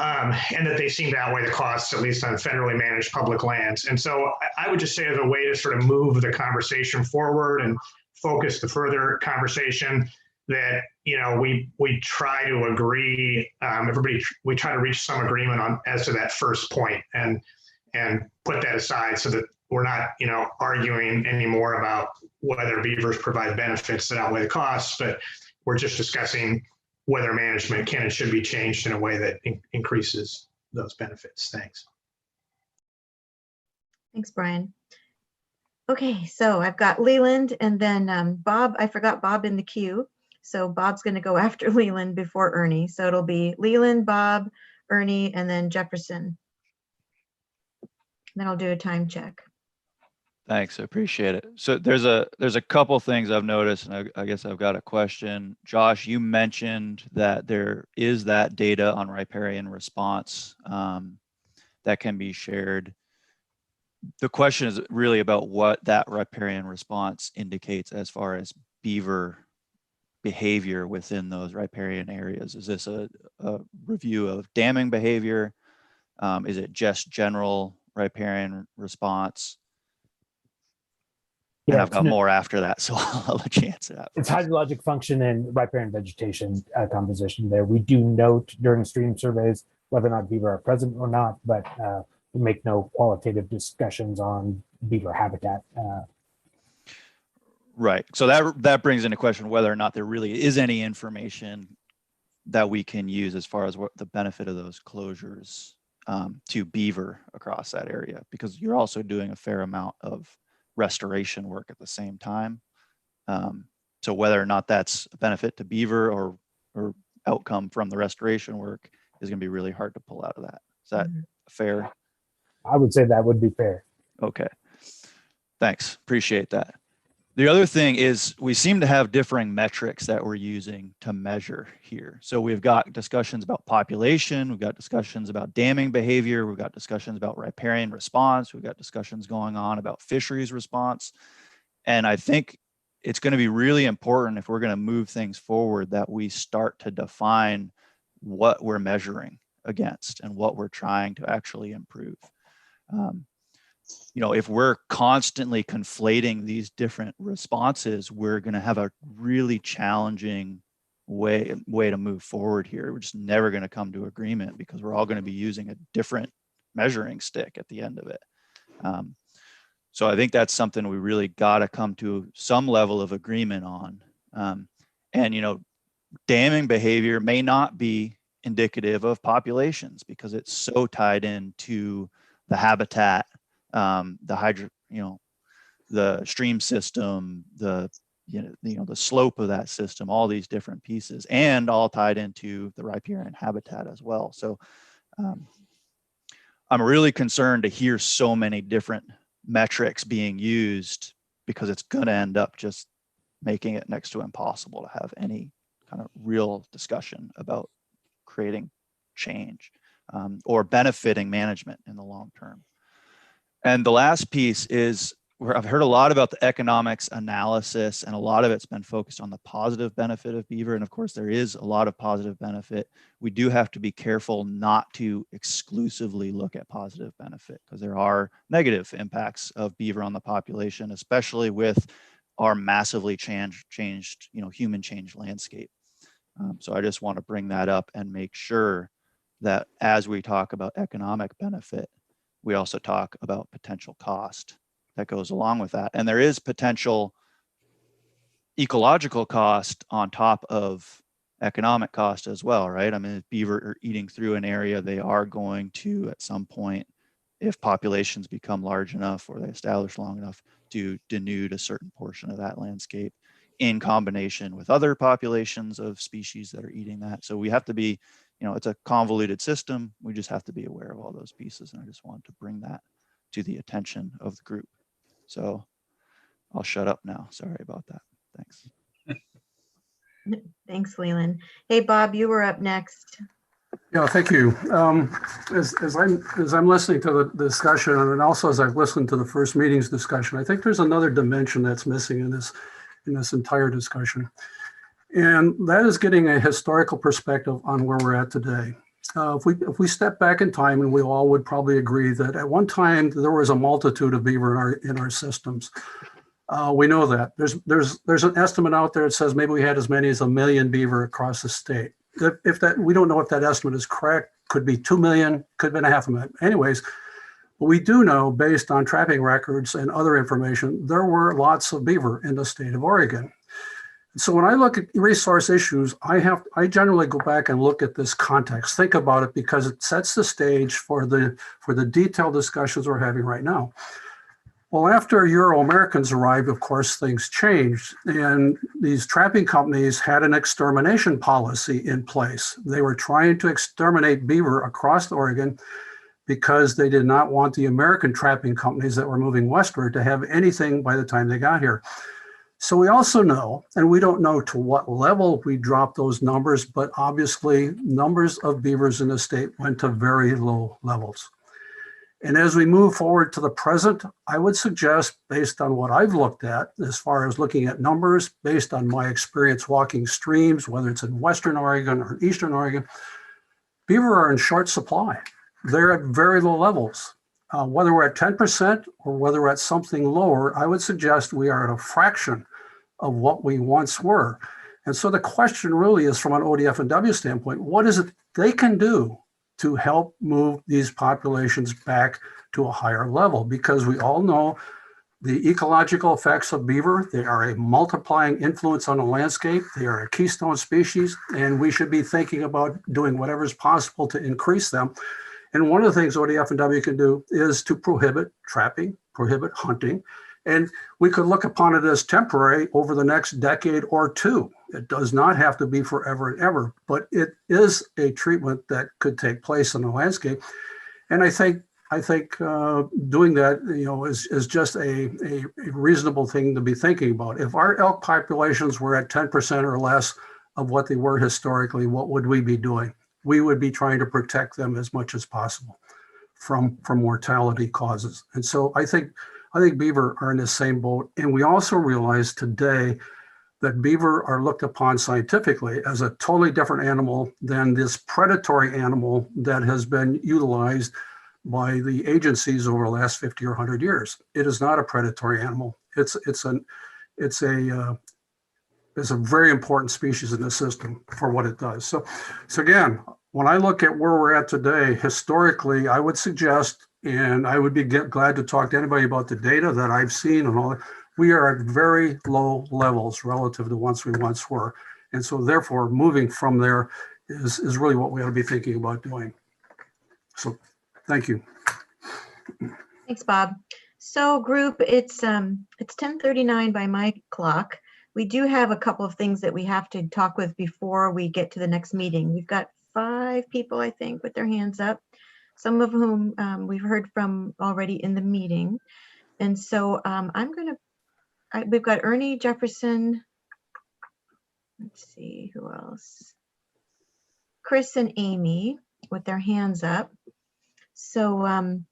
and that they seem to outweigh the costs, at least on federally managed public lands. And so I would just say, as a way to sort of move the conversation forward and focus the further conversation, that, you know, we try to agree, we try to reach some agreement on as to that first point, and put that aside so that we're not, you know, arguing anymore about whether beavers provide benefits that outweigh the costs, but we're just discussing whether management can and should be changed in a way that increases those benefits. Thanks. Thanks, Brian. Okay, so I've got Leland and then Bob. I forgot Bob in the queue. So Bob's going to go after Leland before Ernie. So it'll be Leland, Bob, Ernie, and then Jefferson. Then I'll do a time check. Thanks, I appreciate it. So there's a couple things I've noticed, and I guess I've got a question. Josh, you mentioned that there is that data on riparian response that can be shared. The question is really about what that riparian response indicates as far as beaver behavior within those riparian areas. Is this a review of damming behavior? Is it just general riparian response? Yeah, and I've got more after that, so I'll let you answer that. It's hydrologic function and riparian vegetation composition there. We do note during stream surveys whether or not beaver are present or not, but we make no qualitative discussions on beaver habitat. Right. So that brings into question whether or not there really is any information that we can use as far as what the benefit of those closures to beaver across that area, because you're also doing a fair amount of restoration work at the same time. So whether or not that's a benefit to beaver or outcome from the restoration work is going to be really hard to pull out of that. Is that fair? I would say that would be fair. Okay. Thanks. Appreciate that. The other thing is we seem to have differing metrics that we're using to measure here. So we've got discussions about population, we've got discussions about damming behavior, we've got discussions about riparian response, we've got discussions going on about fisheries response. And I think it's going to be really important, if we're going to move things forward, that we start to define what we're measuring against and what we're trying to actually improve. You know, if we're constantly conflating these different responses, we're going to have a really challenging way to move forward here. We're just never going to come to agreement because we're all going to be using a different measuring stick at the end of it. So I think that's something we really got to come to some level of agreement on. And, you know, damming behavior may not be indicative of populations because it's so tied into the habitat, the stream system, the slope of that system, all these different pieces, and all tied into the riparian habitat as well. So I'm really concerned to hear so many different metrics being used because it's going to end up just making it next to impossible to have any kind of real discussion about creating change or benefiting management in the long term. And the last piece is where I've heard a lot about the economics analysis, and a lot of it's been focused on the positive benefit of beaver. And of course, there is a lot of positive benefit. We do have to be careful not to exclusively look at positive benefit because there are negative impacts of beaver on the population, especially with our massively changed, human changed landscape. So I just want to bring that up and make sure that as we talk about economic benefit, we also talk about potential cost that goes along with that. And there is potential ecological cost on top of economic cost as well, right? I mean, if beaver are eating through an area, they are going to, at some point, if populations become large enough or they establish long enough, to denude a certain portion of that landscape in combination with other populations of species that are eating that. So we have to be, it's a convoluted system. We just have to be aware of all those pieces. And I just wanted to bring that to the attention of the group. So I'll shut up now. Sorry about that. Thanks. Thanks, Leland. Hey, Bob, you were up next. Yeah, thank you. As I'm listening to the discussion, and also as I've listened to the first meeting's discussion, I think there's another dimension that's missing in this entire discussion, and that is getting a historical perspective on where we're at today. If we step back in time, and we all would probably agree that at one time there was a multitude of beaver in our systems. We know that there's an estimate out there that says maybe we had as many as 1 million beaver across the state. If that, we don't know if that estimate is correct, could be 2 million, could have been 500,000. Anyways, we do know based on trapping records and other information, there were lots of beaver in the state of Oregon. So when I look at resource issues, I generally go back and look at this context, think about it, because it sets the stage for the detailed discussions we're having right now. Well, after Euro-Americans arrived, of course, things changed, and these trapping companies had an extermination policy in place. They were trying to exterminate beaver across Oregon because they did not want the American trapping companies that were moving westward to have anything by the time they got here. So we also know, and we don't know to what level we dropped those numbers, but obviously numbers of beavers in the state went to very low levels. And as we move forward to the present, I would suggest, based on what I've looked at, as far as looking at numbers, based on my experience walking streams, whether it's in Western Oregon or Eastern Oregon, beaver are in short supply. They're at very low levels. Whether we're at 10% or whether we're at something lower, I would suggest we are at a fraction of what we once were. And so the question really is, from an ODFW standpoint, what is it they can do to help move these populations back to a higher level? Because we all know the ecological effects of beaver. They are a multiplying influence on the landscape. They are a keystone species, and we should be thinking about doing whatever is possible to increase them. And one of the things ODFW can do is to prohibit trapping, prohibit hunting. And we could look upon it as temporary over the next decade or two. It does not have to be forever and ever, but it is a treatment that could take place in the landscape. And I think doing that, is just a reasonable thing to be thinking about. If our elk populations were at 10% or less of what they were historically, what would we be doing? We would be trying to protect them as much as possible from mortality causes. And so I think beaver are in the same boat. And we also realize today that beaver are looked upon scientifically as a totally different animal than this predatory animal that has been utilized by the agencies over the last 50 or 100 years. It is not a predatory animal. It's a very important species in the system for what it does. So again, when I look at where we're at today, historically, I would suggest And I would be glad to talk to anybody about the data that I've seen and all that. We are at very low levels relative to once we once were. And so therefore, moving from there is really what we ought to be thinking about doing. So thank you. Thanks, Bob. So group, it's 10:39 by my clock. We do have a couple of things that we have to talk with before we get to the next meeting. We've got 5 people, I think, with their hands up, some of whom we've heard from already in the meeting. And so we've got Ernie, Jefferson, let's see, who else? Chris and Amy with their hands up. So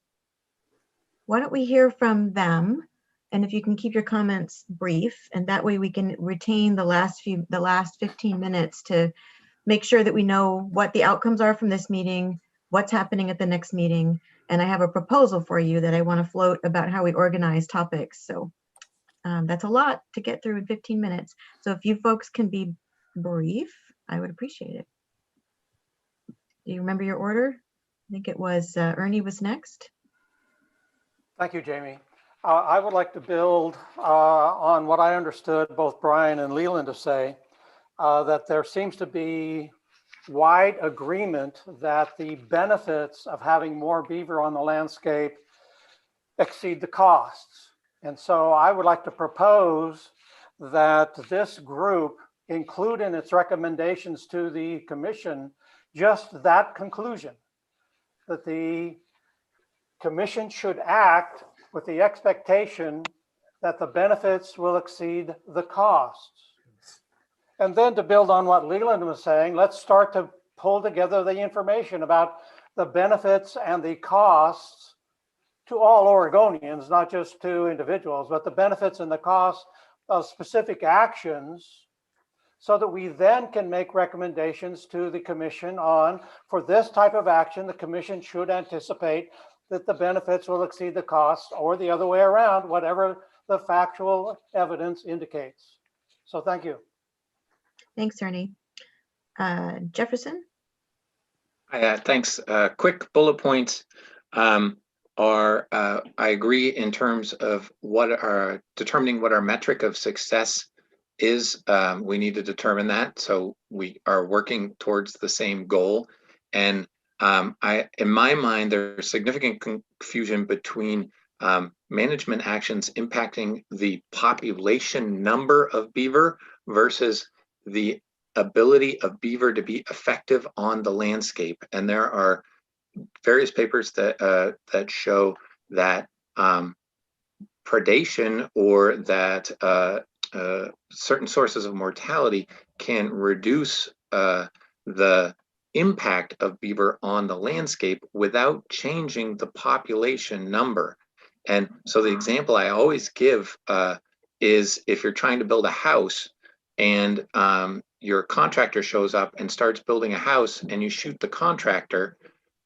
why don't we hear from them? And if you can keep your comments brief, and that way we can retain the last 15 minutes to make sure that we know what the outcomes are from this meeting, what's happening at the next meeting. And I have a proposal for you that I want to float about how we organize topics. So that's a lot to get through in 15 minutes. So if you folks can be brief, I would appreciate it. Do you remember your order? I think it was Ernie was next. Thank you, Jamie. I would like to build on what I understood both Brian and Leland to say, that there seems to be wide agreement that the benefits of having more beaver on the landscape exceed the costs. And so I would like to propose that this group include in its recommendations to the commission just that conclusion, that the commission should act with the expectation that the benefits will exceed the costs. And then to build on what Leland was saying, let's start to pull together the information about the benefits and the costs to all Oregonians, not just to individuals, but the benefits and the costs of specific actions, so that we then can make recommendations to the commission on, for this type of action, the commission should anticipate that the benefits will exceed the costs, or the other way around, whatever the factual evidence indicates. So thank you. Thanks, Ernie. Jefferson? Thanks. Quick bullet points are, I agree in terms of determining what our metric of success is. We need to determine that, so we are working towards the same goal. And in my mind, there's significant confusion between management actions impacting the population number of beaver versus the ability of beaver to be effective on the landscape. And there are various papers that show that predation, or that certain sources of mortality can reduce the impact of beaver on the landscape without changing the population number. And so the example I always give is, if you're trying to build a house and your contractor shows up and starts building a house, and you shoot the contractor,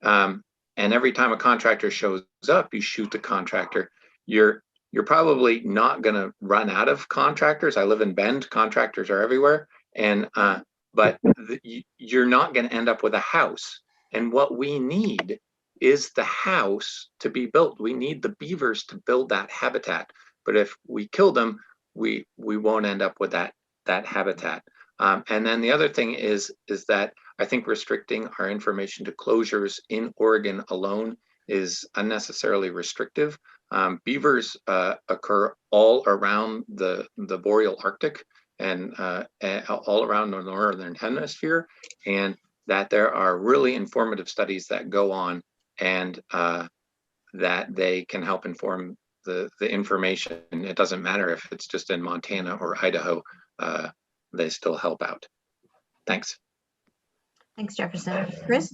and every time a contractor shows up, you shoot the contractor, you're probably not going to run out of contractors. I live in Bend, contractors are everywhere. And but you're not going to end up with a house. And what we need is the house to be built. We need the beavers to build that habitat. But if we kill them, we won't end up with that habitat. And then the other thing is that I think restricting our information to closures in Oregon alone is unnecessarily restrictive. Beavers occur all around the boreal Arctic and all around the northern hemisphere, and that there are really informative studies that go on, and that they can help inform the information. It doesn't matter if it's just in Montana or Idaho, they still help out. Thanks. Thanks, Jefferson. Chris?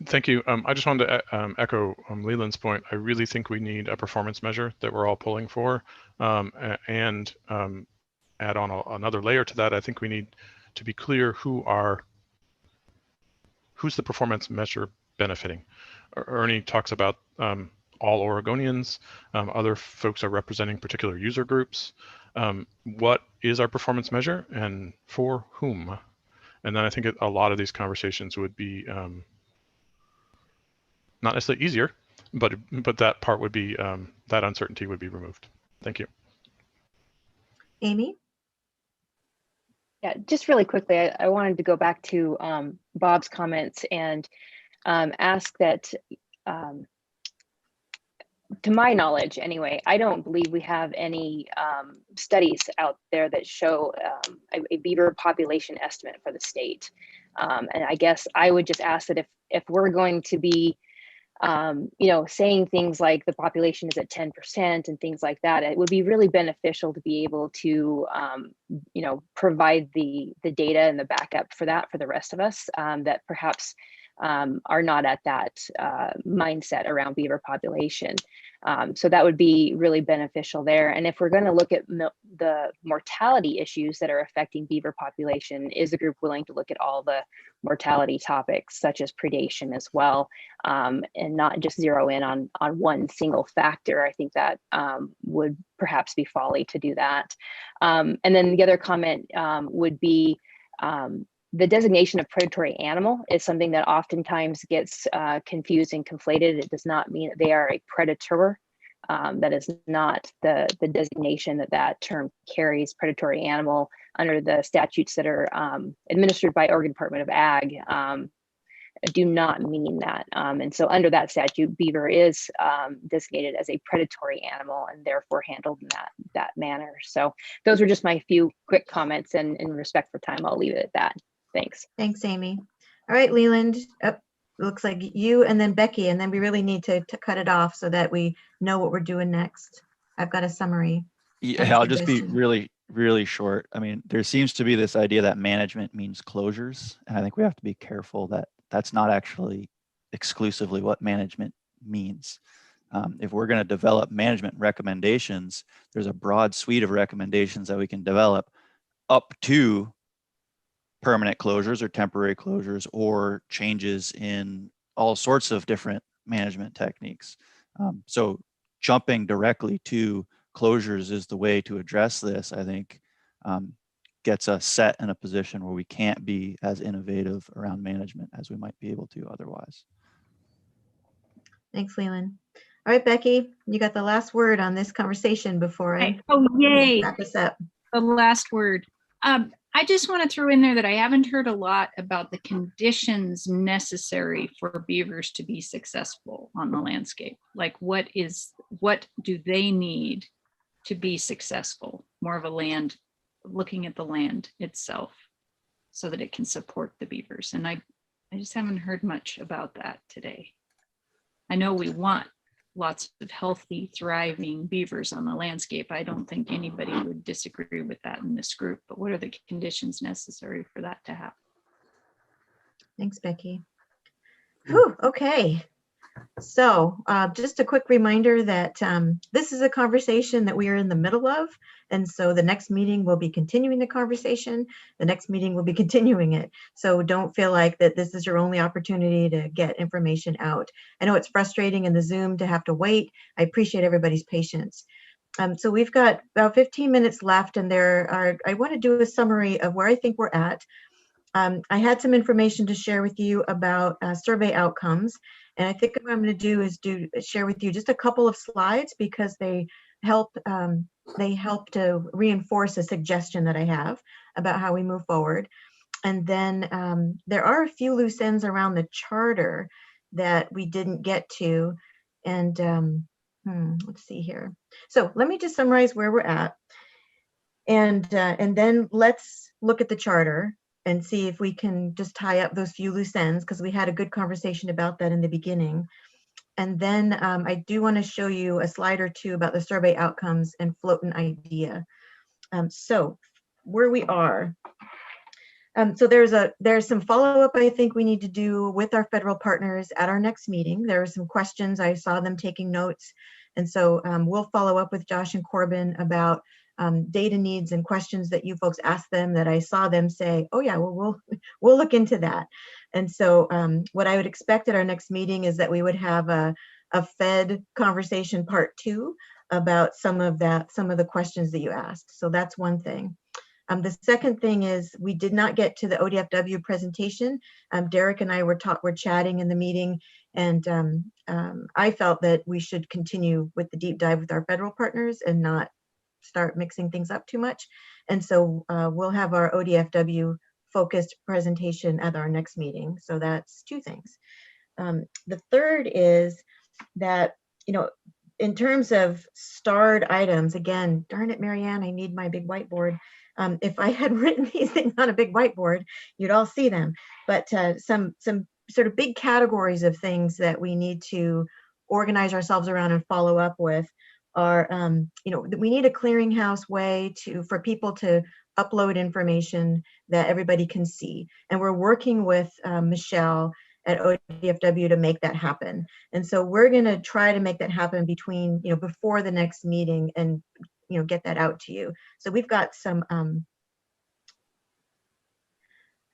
Thank you. I just wanted to echo Leland's point. I really think we need a performance measure that we're all pulling for, and add on another layer to that. I think we need to be clear who's the performance measure benefiting. Ernie talks about all Oregonians. Other folks are representing particular user groups. What is our performance measure, and for whom? And then I think a lot of these conversations would be not necessarily easier, but that part would be, that uncertainty would be removed. Thank you. Amy? Yeah, just really quickly, I wanted to go back to Bob's comments and ask that, to my knowledge anyway, I don't believe we have any studies out there that show a beaver population estimate for the state. And I guess I would just ask that if we're going to be saying things like the population is at 10% and things like that, it would be really beneficial to be able to, provide the data and the backup for that for the rest of us that perhaps are not at that mindset around beaver population. So that would be really beneficial there. And if we're going to look at the mortality issues that are affecting beaver population, is the group willing to look at all the mortality topics such as predation as well, and not just zero in on one single factor? I think that would perhaps be folly to do that. And then the other comment would be the designation of predatory animal is something that oftentimes gets confused and conflated. It does not mean that they are a predator. That is not the designation that term carries. Predatory animal under the statutes that are administered by Oregon Department of Ag do not mean that. And so under that statute, beaver is designated as a predatory animal and therefore handled in that manner. So those are just my few quick comments, and in respect for time, I'll leave it at that. Thanks. Thanks, Amy. All right, Leland, looks like you and then Becky, and then we really need to cut it off so that we know what we're doing next. I've got a summary. Yeah, I'll just be really, really short. I mean, there seems to be this idea that management means closures. And I think we have to be careful that that's not actually exclusively what management means. If we're going to develop management recommendations, there's a broad suite of recommendations that we can develop up to permanent closures or temporary closures or changes in all sorts of different management techniques. So jumping directly to closures is the way to address this, I think, gets us set in a position where we can't be as innovative around management as we might be able to otherwise. Thanks, Leland. All right, Becky, you got the last word on this conversation before I yay. wrap this up. The last word. I just want to throw in there that I haven't heard a lot about the conditions necessary for beavers to be successful on the landscape. Like what do they need to be successful? More of a looking at the land itself so that it can support the beavers. And I just haven't heard much about that today. I know we want lots of healthy, thriving beavers on the landscape. I don't think anybody would disagree with that in this group, but what are the conditions necessary for that to happen? Thanks, Becky. Whew, okay. So just a quick reminder that this is a conversation that we are in the middle of. And so the next meeting will be continuing the conversation. The next meeting will be continuing it. So don't feel like that this is your only opportunity to get information out. I know it's frustrating in the Zoom to have to wait. I appreciate everybody's patience. So we've got about 15 minutes left, and I want to do a summary of where I think we're at. I had some information to share with you about survey outcomes. And I think what I'm going to do is share with you just a couple of slides because they help to reinforce a suggestion that I have about how we move forward. And then there are a few loose ends around the charter that we didn't get to. And let's see here. So let me just summarize where we're at. And then let's look at the charter and see if we can just tie up those few loose ends, because we had a good conversation about that in the beginning. And then I do want to show you a slide or two about the survey outcomes and float an idea. So where we are. So there's some follow-up I think we need to do with our federal partners at our next meeting. There are some questions, I saw them taking notes. And so we'll follow up with Josh and Corbin about data needs and questions that you folks asked them that I saw them say, oh yeah, well, we'll look into that. And so what I would expect at our next meeting is that we would have a Fed conversation part 2 about some of the questions that you asked. So that's one thing. The second thing is we did not get to the ODFW presentation. Derek and I were chatting in the meeting, and I felt that we should continue with the deep dive with our federal partners and not start mixing things up too much. And so we'll have our ODFW focused presentation at our next meeting. So that's two things. The third is that, in terms of starred items, again, darn it, Marianne, I need my big whiteboard. If I had written these things on a big whiteboard, you'd all see them. But some sort of big categories of things that we need to organize ourselves around and follow up with are, we need a clearinghouse way for people to upload information that everybody can see. And we're working with Michelle at ODFW to make that happen. And so we're going to try to make that happen before the next meeting and, get that out to you. So we've got some,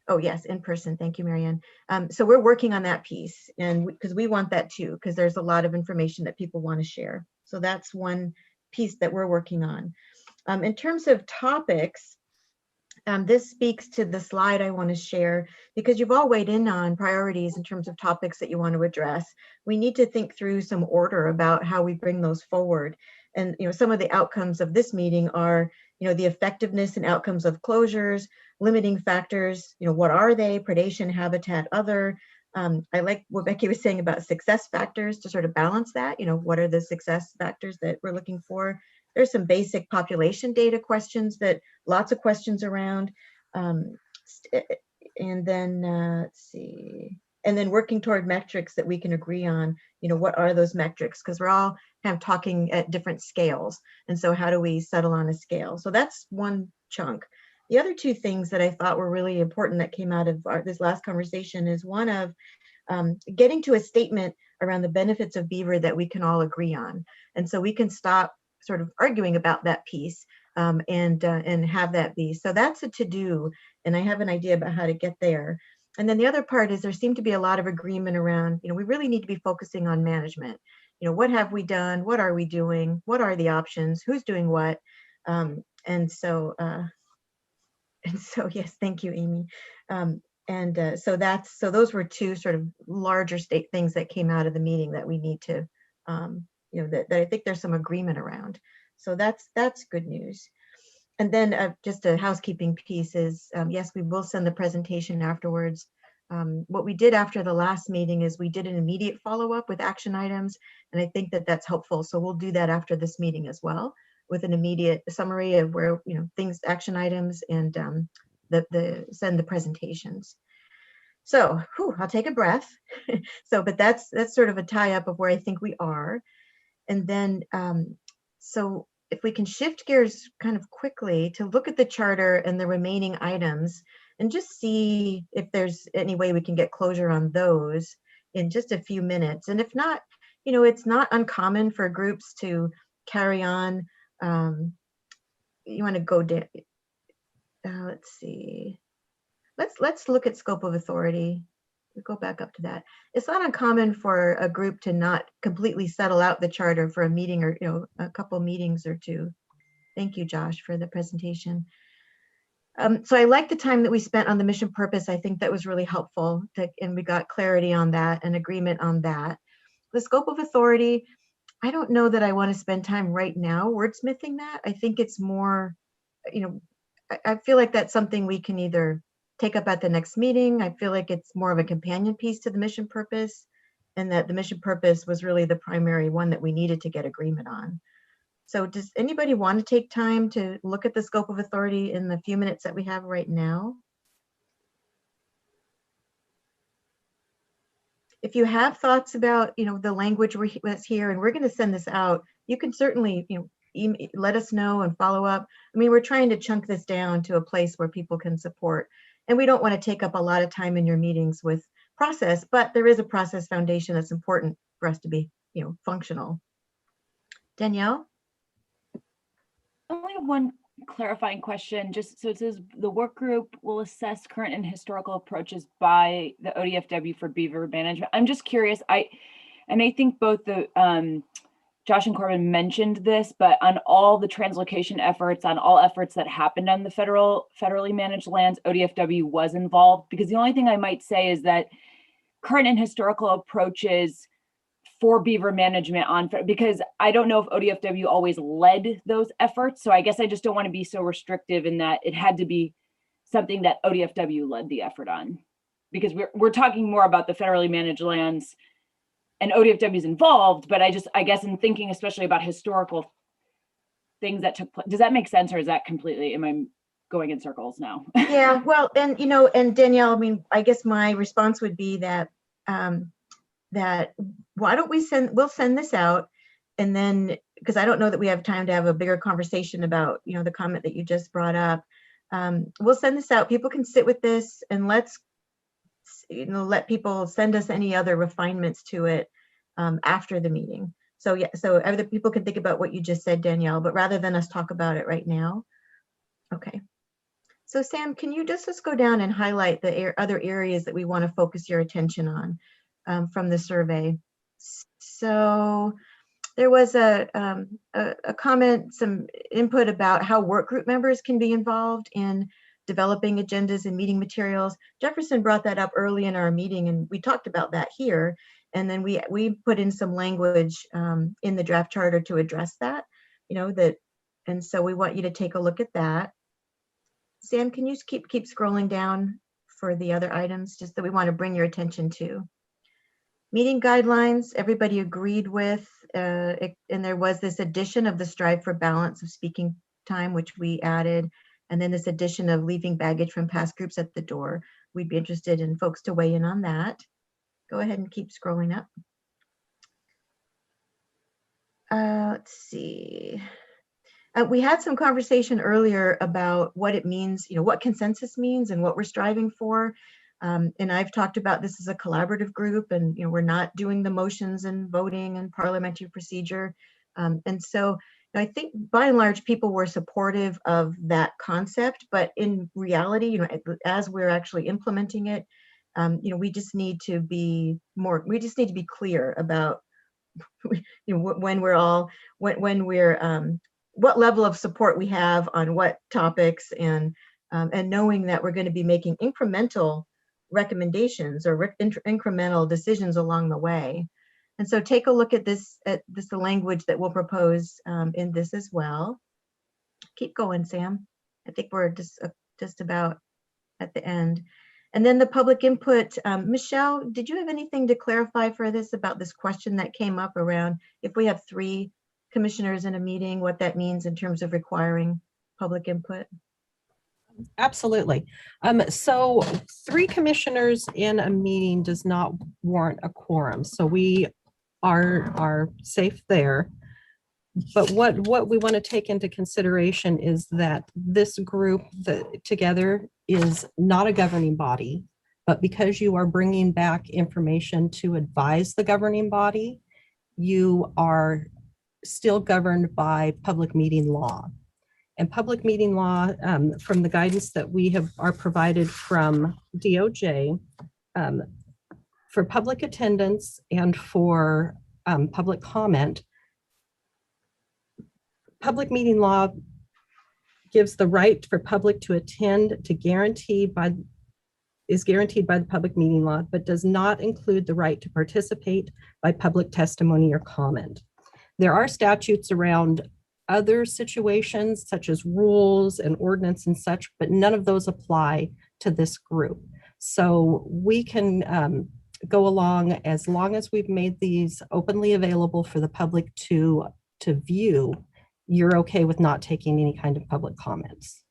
oh yes, in person. Thank you, Marianne. So we're working on that piece, and because we want that too, because there's a lot of information that people want to share. So that's one piece that we're working on. In terms of topics, this speaks to the slide I want to share, because you've all weighed in on priorities in terms of topics that you want to address. We need to think through some order about how we bring those forward. And some of the outcomes of this meeting are, the effectiveness and outcomes of closures, limiting factors, what are they? Predation, habitat, other. I like what Becky was saying about success factors to sort of balance that. What are the success factors that we're looking for? There's some basic population data questions that lots of questions around. And then let's see. And then working toward metrics that we can agree on, what are those metrics? Because we're all kind of talking at different scales. And so how do we settle on a scale? So that's one chunk. The other two things that I thought were really important that came out of this last conversation is one of getting to a statement around the benefits of Beaver that we can all agree on. And so we can stop sort of arguing about that piece and have that be. So that's a to-do, and I have an idea about how to get there. And then the other part is there seemed to be a lot of agreement around, we really need to be focusing on management. What have we done? What are we doing? What are the options? Who's doing what? And so yes, thank you, Amy. So those were two sort of larger state things that came out of the meeting that we need to, that I think there's some agreement around. So that's good news. And then just a housekeeping piece is, yes, we will send the presentation afterwards. What we did after the last meeting is we did an immediate follow-up with action items, and I think that that's helpful. So we'll do that after this meeting as well, with an immediate summary of where, things, action items, and send the presentations. So I'll take a breath. But that's sort of a tie-up of where I think we are. And then, so if we can shift gears kind of quickly to look at the charter and the remaining items and just see if there's any way we can get closure on those in just a few minutes. And if not, it's not uncommon for groups to carry on. You want to go down, let's see. Let's look at scope of authority. We'll go back up to that. It's not uncommon for a group to not completely settle out the charter for a meeting or a couple meetings or two. Thank you, Josh, for the presentation. So I like the time that we spent on the mission purpose. I think that was really helpful, and we got clarity on that and agreement on that. The scope of authority, I don't know that I want to spend time right now wordsmithing that. I think it's more, I feel like that's something we can either take up at the next meeting. I feel like it's more of a companion piece to the mission purpose, and that the mission purpose was really the primary one that we needed to get agreement on. So does anybody want to take time to look at the scope of authority in the few minutes that we have right now? If you have thoughts about, the language that's here, and we're going to send this out, you can certainly, let us know and follow up. I mean, we're trying to chunk this down to a place where people can support. And we don't want to take up a lot of time in your meetings with process, but there is a process foundation that's important for us to be, functional. Danielle? Only one clarifying question. Just so it says the work group will assess current and historical approaches by the ODFW for Beaver management. I'm just curious. I think both the Josh and Corbin mentioned this, but on all the translocation efforts, on all efforts that happened on the federally managed lands, ODFW was involved. Because the only thing I might say is that current and historical approaches for beaver management because I don't know if ODFW always led those efforts. So I guess I just don't want to be so restrictive in that it had to be something that ODFW led the effort on, because we're talking more about the federally managed lands and ODFW is involved, but I guess in thinking especially about historical things that took place, does that make sense, or is that completely, am I going in circles now? Yeah, well, and and Danielle, I mean, I guess my response would be that that why don't we'll send this out, and then, because I don't know that we have time to have a bigger conversation about the comment that you just brought up. We'll send this out. People can sit with this, and let's let people send us any other refinements to it after the meeting. So yeah, so other people can think about what you just said, Danielle, but rather than us talk about it right now. Okay. So Sam, can you just go down and highlight the other areas that we want to focus your attention on from the survey? So there was a comment, some input about how work group members can be involved in developing agendas and meeting materials. Jefferson brought that up early in our meeting, and we talked about that here. And then we put in some language in the draft charter to address that, and so we want you to take a look at that. Sam, can you keep scrolling down for the other items, just that we want to bring your attention to? Meeting guidelines, everybody agreed with, and there was this addition of the strive for balance of speaking time, which we added, and then this addition of leaving baggage from past groups at the door. We'd be interested in folks to weigh in on that. Go ahead and keep scrolling up. Let's see. We had some conversation earlier about what it means, what consensus means and what we're striving for. And I've talked about this as a collaborative group, and we're not doing the motions and voting and parliamentary procedure. And so I think by and large, people were supportive of that concept, but in reality, as we're actually implementing it, we just need to be clear about when we're what level of support we have on what topics, and knowing that we're going to be making incremental recommendations or incremental decisions along the way. And so take a look at the language that we'll propose in this as well. Keep going, Sam. I think we're just about at the end. And then the public input. Michelle, did you have anything to clarify for this about this question that came up around if we have 3 commissioners in a meeting, what that means in terms of requiring public input? Absolutely. So 3 commissioners in a meeting does not warrant a quorum. So we are safe there. But what we want to take into consideration is that this group together is not a governing body, but because you are bringing back information to advise the governing body, you are still governed by public meeting law. And public meeting law, from the guidance that we are provided from DOJ, for public attendance and for public comment, public meeting law gives the right for public to attend is guaranteed by the public meeting law, but does not include the right to participate by public testimony or comment. There are statutes around other situations such as rules and ordinance and such, but none of those apply to this group. So we can go along as long as we've made these openly available for the public to view. You're okay with not taking any kind of public comments.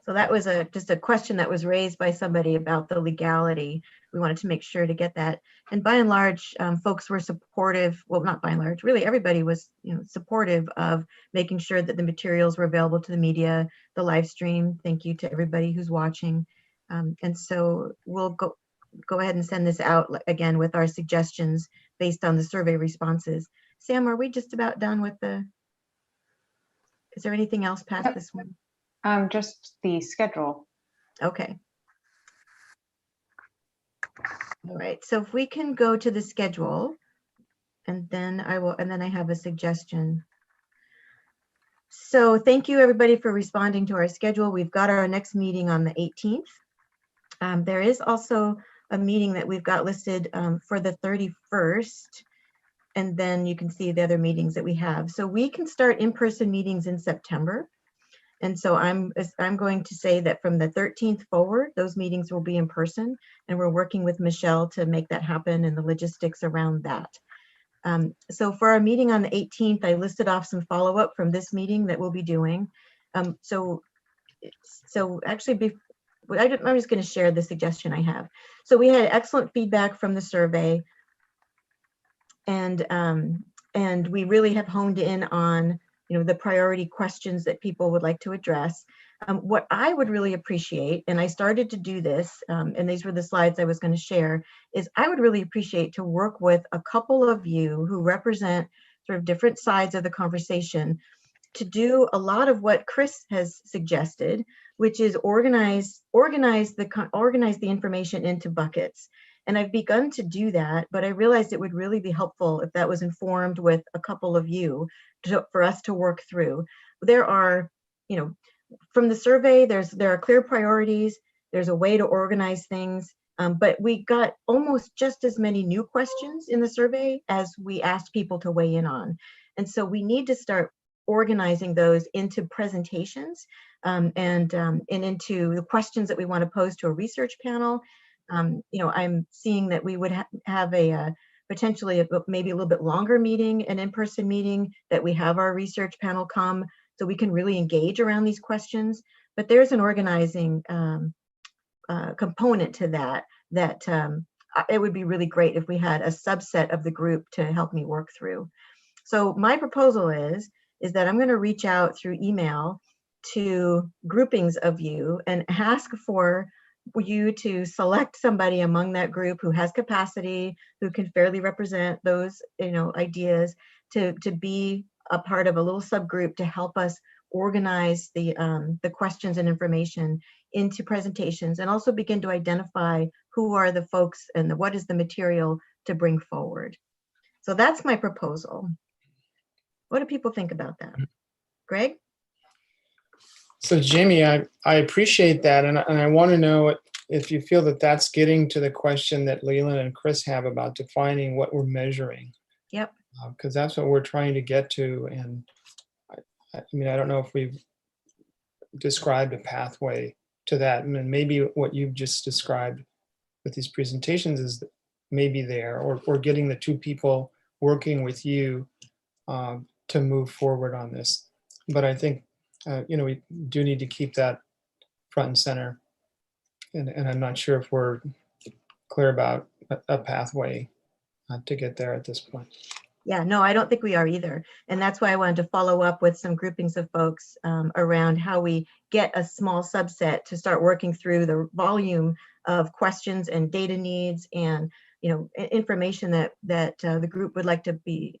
So that was just a question that was raised by somebody about the legality. We wanted to make sure to get that. And by and large, folks were supportive. Well, not by and large, really everybody was supportive of making sure that the materials were available to the media, the live stream. Thank you to everybody who's watching. And so we'll go ahead and send this out again with our suggestions based on the survey responses. Sam, are we just about done with is there anything else past this one? Just the schedule. Okay. All right, so if we can go to the schedule, And then I have a suggestion. So thank you everybody for responding to our schedule. We've got our next meeting on the 18th. There is also a meeting that we've got listed for the 31st. And then you can see the other meetings that we have. So we can start in-person meetings in September. And so I'm going to say that from the 13th forward, those meetings will be in person, and we're working with Michelle to make that happen and the logistics around that. So for our meeting on the 18th, I listed off some follow-up from this meeting that we'll be doing. So actually, I'm just going to share the suggestion I have. So we had excellent feedback from the survey, and we really have honed in on the priority questions that people would like to address. What I would really appreciate, and I started to do this, and these were the slides I was going to share, is I would really appreciate to work with a couple of you who represent sort of different sides of the conversation to do a lot of what Chris has suggested, which is organize the information into buckets. And I've begun to do that, but I realized it would really be helpful if that was informed with a couple of you for us to work through. There are, from the survey, there are clear priorities. There's a way to organize things, but we got almost just as many new questions in the survey as we asked people to weigh in on. And so we need to start organizing those into presentations and into the questions that we want to pose to a research panel. I'm seeing that we would have a potentially maybe a little bit longer meeting, an in-person meeting, that we have our research panel come so we can really engage around these questions. But there's an organizing component to that it would be really great if we had a subset of the group to help me work through. So my proposal is that I'm going to reach out through email to groupings of you and ask for you to select somebody among that group who has capacity, who can fairly represent those ideas, to be a part of a little subgroup to help us organize the questions and information into presentations, and also begin to identify who are the folks and what is the material to bring forward. So that's my proposal. What do people think about that? Greg? So Jamie, I appreciate that, and I want to know if you feel that that's getting to the question that Leland and Chris have about defining what we're measuring. Yep. Because that's what we're trying to get to, and I mean, I don't know if we've described a pathway to that, and maybe what you've just described with these presentations is maybe there, or getting the two people working with you to move forward on this. But I think we do need to keep that front and center, and I'm not sure if we're clear about a pathway to get there at this point. Yeah, no, I don't think we are either. And that's why I wanted to follow up with some groupings of folks around how we get a small subset to start working through the volume of questions and data needs and information that the group would like to be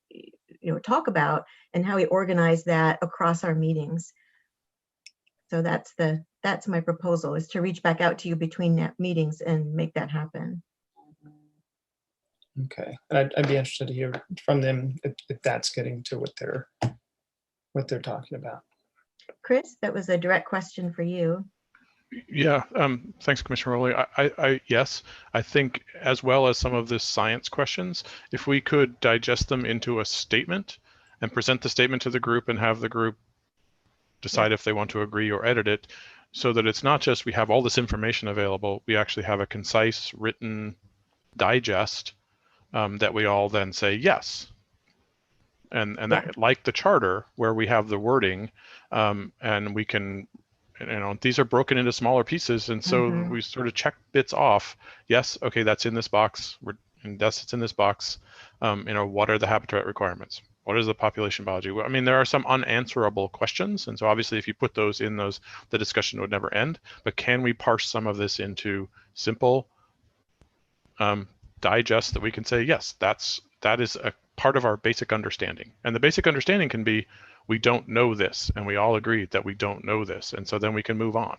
talk about, and how we organize that across our meetings. So that's my proposal, is to reach back out to you between meetings and make that happen. Okay, and I'd be interested to hear from them if that's getting to what they're talking about. Chris, that was a direct question for you. Yeah, thanks, Commissioner Rowley. Yes, I think as well as some of the science questions, if we could digest them into a statement and present the statement to the group and have the group decide if they want to agree or edit it, so that it's not just we have all this information available, we actually have a concise written digest that we all then say yes. And that, like the charter where we have the wording, and we can, these are broken into smaller pieces, and so we sort of check bits off. Yes, okay, that's in this box, and it's in this box. What are the habitat requirements? What is the population biology? I mean, there are some unanswerable questions, and so obviously if you put those in the discussion would never end. But can we parse some of this into simple digest that we can say, yes, that is a part of our basic understanding. And the basic understanding can be, we don't know this, and we all agree that we don't know this, and so then we can move on.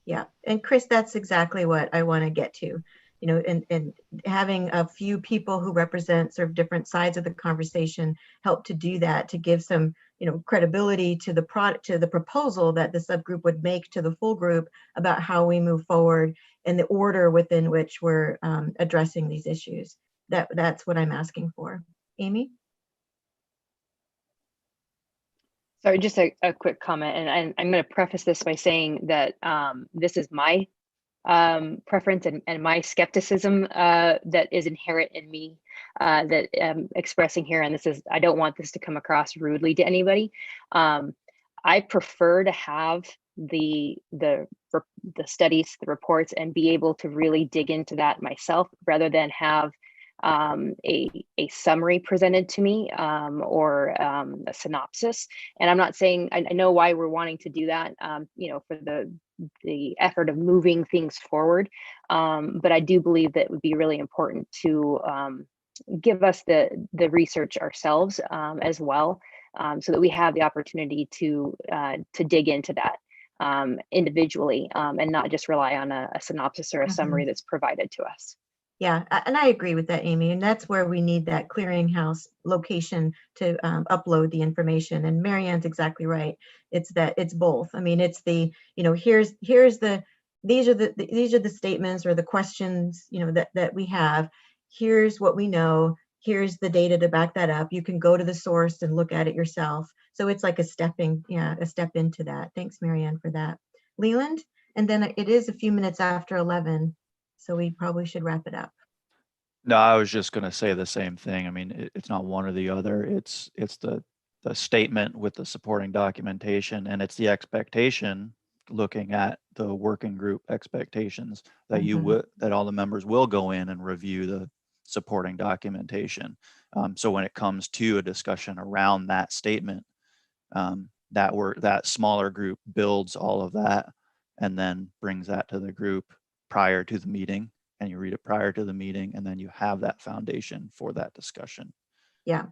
Yeah, and Chris, that's exactly what I want to get to. and having a few people who represent sort of different sides of the conversation help to do that, to give some, credibility to the product, to the proposal that the subgroup would make to the full group about how we move forward and the order within which we're addressing these issues. That's what I'm asking for. Amy? Sorry, just a quick comment, and I'm going to preface this by saying that this is my preference and my skepticism that is inherent in me that I'm expressing here. And I don't want this to come across rudely to anybody. I prefer to have the studies, the reports, and be able to really dig into that myself rather than have a summary presented to me or a synopsis. And I'm not saying, I know why we're wanting to do that, for the effort of moving things forward. But I do believe that it would be really important to give us the research ourselves as well, so that we have the opportunity to dig into that individually and not just rely on a synopsis or a summary that's provided to us. Yeah, and I agree with that, Amy. And that's where we need that clearinghouse location to upload the information. And Marianne's exactly right. It's both. I mean, it's the, these are the statements or the questions, that we have. Here's what we know. Here's the data to back that up. You can go to the source and look at it yourself. So it's like a step into that. Thanks, Marianne, for that. Leland, and then it is a few minutes after 11. So we probably should wrap it up. No, I was just going to say the same thing. I mean, it's not one or the other. It's the statement with the supporting documentation, and it's the expectation, looking at the working group expectations, that that all the members will go in and review the supporting documentation. So when it comes to a discussion around that statement, that smaller group builds all of that and then brings that to the group prior to the meeting, and you read it prior to the meeting, and then you have that foundation for that discussion. Yeah,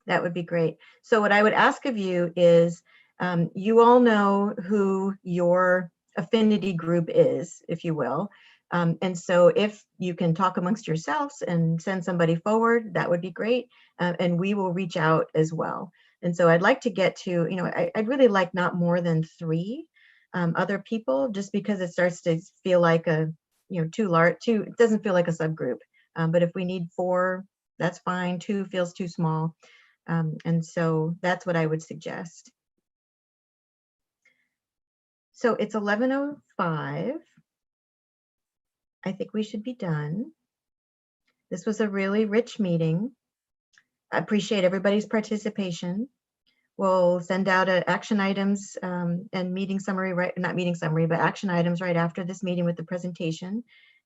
that would be great. So what I would ask of you is, you all know who your affinity group is, if you will. And so if you can talk amongst yourselves and send somebody forward, that would be great. And we will reach out as well. And so I'd like to get to, I'd really like not more than 3 other people, just because it starts to feel like too large. It doesn't feel like a subgroup. But if we need 4, that's fine. 2 feels too small. And so that's what I would suggest. So it's 11:05. I think we should be done. This was a really rich meeting. I appreciate everybody's participation. We'll send out action items and meeting summary, not meeting summary, but action items right after this meeting with the presentation.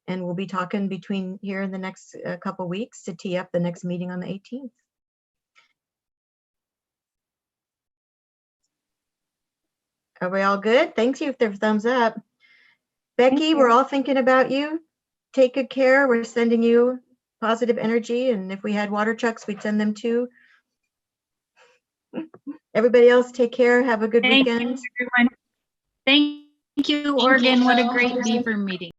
And we'll be talking between here in the next couple weeks to tee up the next meeting on the 18th. Are we all good? Thank you if there's thumbs up. Becky, we're all thinking about you. Take good care. We're sending you positive energy. And if we had water trucks, we'd send them too. Everybody else, take care. Have a good weekend. Thank you, everyone. Thank you, Oregon. What a great Beaver meeting.